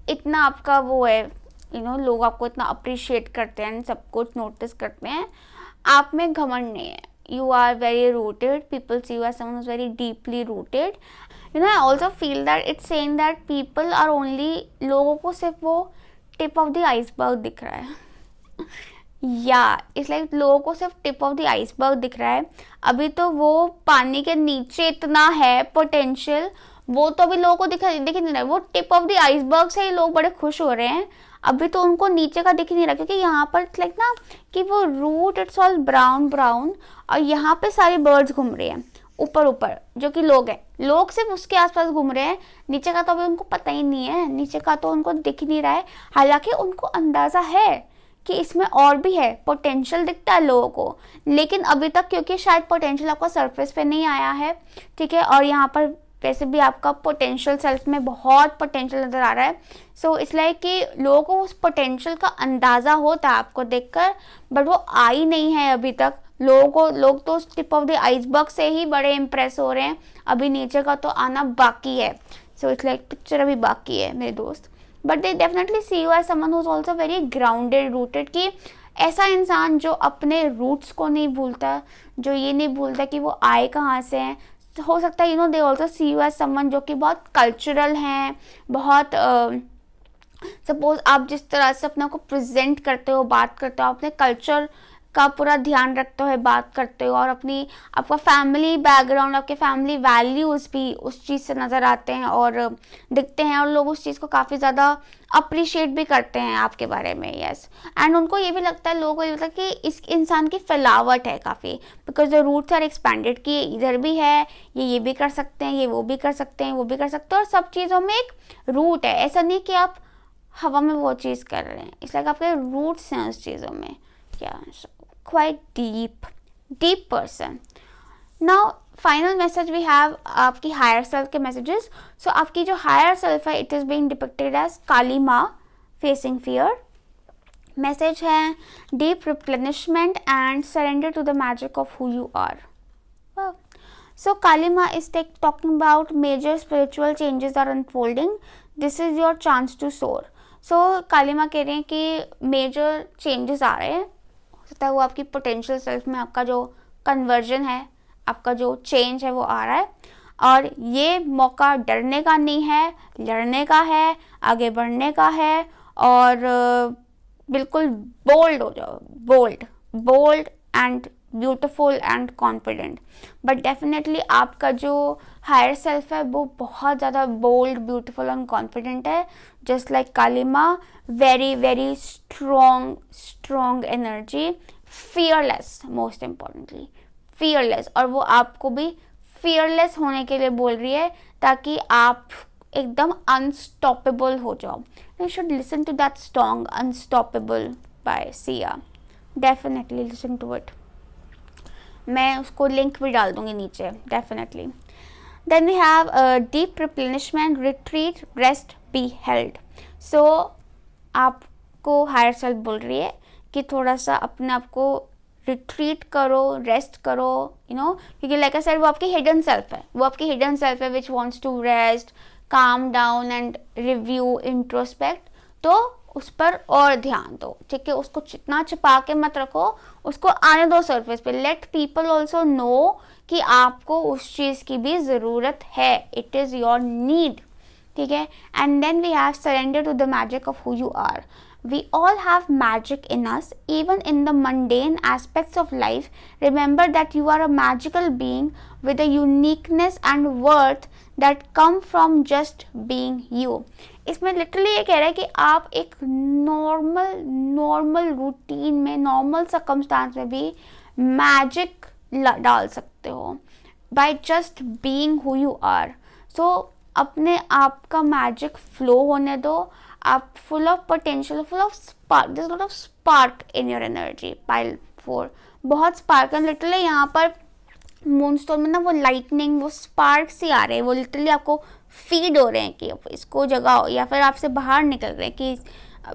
इतना आपका वो है, लोग आपको इतना अप्रिशिएट करते हैं, सब कुछ नोटिस करते हैं, आप में घमंड नहीं है। You are very rooted. People see you as someone who's very deeply rooted. I also feel that it's saying that people are only, लोगों को सिर्फ वो tip of the iceberg दिख रहा है। it's like लोगों को सिर्फ tip of the iceberg दिख रहा है। अभी तो वो पानी के नीचे इतना है पोटेंशियल, वो तो अभी लोगों को दिख ही नहीं रहा है। वो टिप ऑफ द आइसबर्ग से ही लोग बड़े खुश हो रहे हैं, अभी तो उनको नीचे का दिख नहीं रहा, क्योंकि यहाँ पर लाइक ना कि वो root it's all brown brown, और यहाँ पे सारी बर्ड्स घूम रहे हैं ऊपर ऊपर, जो कि लोग हैं, लोग सिर्फ उसके आसपास घूम रहे हैं, नीचे का तो अभी उनको पता ही नहीं है, नीचे का तो उनको दिख नहीं रहा है। हालांकि उनको अंदाजा है कि इसमें और भी है, पोटेंशियल दिखता है लोगों को, लेकिन अभी तक क्योंकि शायद पोटेंशियल आपका सरफेस पे नहीं आया है, ठीक है। और यहाँ पर वैसे भी आपका पोटेंशियल सेल्फ में बहुत पोटेंशियल नज़र आ रहा है, सो इसलिए कि लोगों को उस पोटेंशियल का अंदाज़ा होता है आपको देखकर, बट वो आई नहीं है अभी तक। लोग तो उस टिप ऑफ द आइसबर्ग से ही बड़े इम्प्रेस हो रहे हैं, अभी नीचे का तो आना बाकी है। सो इट्स लाइक पिक्चर अभी बाकी है मेरे दोस्त, but they definitely see you as someone who is also very grounded rooted, कि ऐसा इंसान जो अपने रूट्स को नहीं भूलता, जो ये नहीं भूलता कि वो आए कहाँ से हैं। हो सकता है they also see you as someone जो कि बहुत कल्चरल हैं, बहुत सपोज आप जिस तरह से अपने को प्रेजेंट करते हो, बात करते हो, अपने कल्चर का पूरा ध्यान रखते हो, बात करते हो, और आपका फैमिली बैकग्राउंड, आपके फैमिली वैल्यूज़ भी उस चीज़ से नज़र आते हैं और दिखते हैं, और लोग उस चीज़ को काफ़ी ज़्यादा अप्रिशिएट भी करते हैं आपके बारे में। यस, एंड उनको ये भी लगता है, लोगों को ये लगता है कि इस इंसान की फैलावट है काफ़ी, because the roots are expanded, कि इधर भी है, ये भी कर सकते हैं, ये वो भी कर सकते हैं, वो भी कर सकते हैं, और सब चीज़ों में एक रूट है। ऐसा नहीं कि आप हवा में वो चीज़ कर रहे हैं, इसलिए आपके रूट्स हैं उस चीज़ों में। क्या quite deep person. Now final message we have आपकी higher self के messages. So आपकी जो higher self है, it is being depicted as काली माँ facing fear. Message है deep replenishment and surrender to the magic of who you are. Wow. So काली माँ is talking about major spiritual changes are unfolding. This is your chance to soar. So काली माँ कह रही हैं कि major changes आ रहे हैं, सकता है वो आपकी पोटेंशियल सेल्फ में आपका जो कन्वर्जन है, आपका जो चेंज है वो आ रहा है, और ये मौका डरने का नहीं है, लड़ने का है, आगे बढ़ने का है, और बिल्कुल बोल्ड हो जाओ, bold and beautiful and confident. But definitely आपका जो हायर सेल्फ है वो बहुत ज़्यादा बोल्ड, ब्यूटीफुल एंड कॉन्फिडेंट है, just like Kali Maa. Very very strong energy, fearless, most importantly fearless, और वो आपको भी फियरलेस होने के लिए बोल रही है, ताकि आप एकदम अनस्टॉपेबल हो जाओ। You should listen to that song unstoppable by Sia, definitely listen to it. मैं उसको लिंक भी डाल दूंगी नीचे, definitely. Then we have deep replenishment, retreat, rest, be held. So आपको हायर सेल्फ बोल रही है कि थोड़ा सा अपने आप को रिट्रीट करो, रेस्ट करो, क्योंकि लाइक आई सेड वो आपकी हिडन सेल्फ है, which wants to rest, calm down and review, introspect. तो उस पर और ध्यान दो, ठीक है। उसको जितना छिपा के मत रखो, उसको आने दो सरफेस पे। लेट पीपल ऑल्सो नो कि आपको उस चीज़ की भी ज़रूरत है, इट इज़ योर नीड, ठीक है। And then we have surrender to the magic of who you are. We all have magic in us, even in the mundane aspects of life. Remember that you are a magical being with a uniqueness and worth that come from just being you. इसमें literally ये कह रहा है कि आप एक normal routine में, normal circumstance में भी मैजिक डाल सकते हो by just being who you are. So अपने आप का मैजिक फ्लो होने दो. आप full of potential, full of spark, there's a lot of spark in your energy. Pile 4 बहुत spark है लिटरली. यहाँ पर मूनस्टोन में ना वो लाइटनिंग, वो स्पार्क्स ही आ रहे हैं, वो लिटरली आपको फीड हो रहे हैं कि इसको जगाओ, या फिर आपसे बाहर निकल रहे हैं कि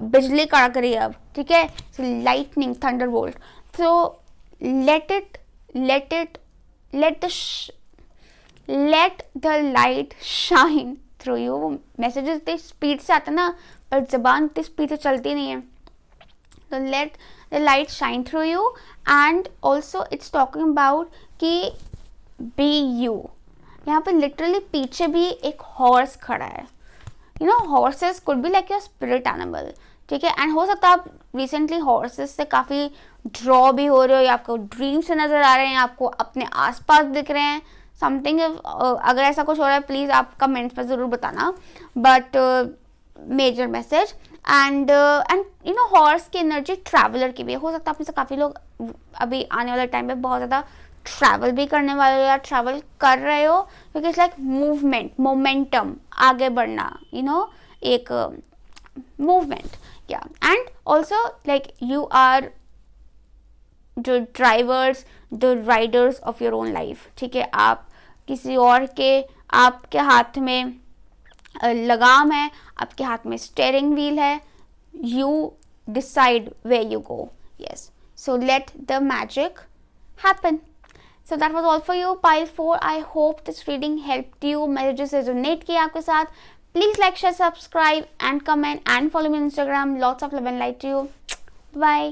बिजली कड़क रही है अब, ठीक है. Lightning, thunder bolt. So let the light shine through you. वो मैसेजेस इतनी स्पीड से आते हैं ना, पर जबान इतनी स्पीड से चलती नहीं है. तो let the light shine through you. And also it's talking about कि बी यू. यहाँ पे लिटरली पीछे भी एक हॉर्स खड़ा है. You know, horses could be like your spirit animal, ठीक है. एंड हो सकता है आप रिसेंटली हॉर्सेस से काफ़ी ड्रॉ भी हो रहे हो, या आपको ड्रीम से नज़र आ रहे हैं, आपको अपने आसपास दिख रहे हैं समथिंग. अगर ऐसा कुछ हो रहा है प्लीज़ आप कमेंट्स पर ज़रूर बताना. But major message. And you know, horse की एनर्जी ट्रैवलर की भी हो सकता है. आप में से काफ़ी लोग अभी आने वाले टाइम पे बहुत ज़्यादा ट्रैवल भी करने वाले हो या ट्रैवल कर रहे हो, क्योंकि इट्स लाइक मूवमेंट, मोमेंटम, आगे बढ़ना, यू नो, एक मूवमेंट. या and also like you are the drivers, the riders of your own life, ठीक है. आप किसी और के, आपके हाथ में लगाम है, आपके हाथ में स्टीयरिंग व्हील है. You decide where you go. Yes, so let the magic happen. So that was all for you, pile 4. I hope this reading helped you. Messages resonate किया आपके साथ. Please like, share, subscribe and comment and follow me on Instagram. Lots of love and light to you. Bye.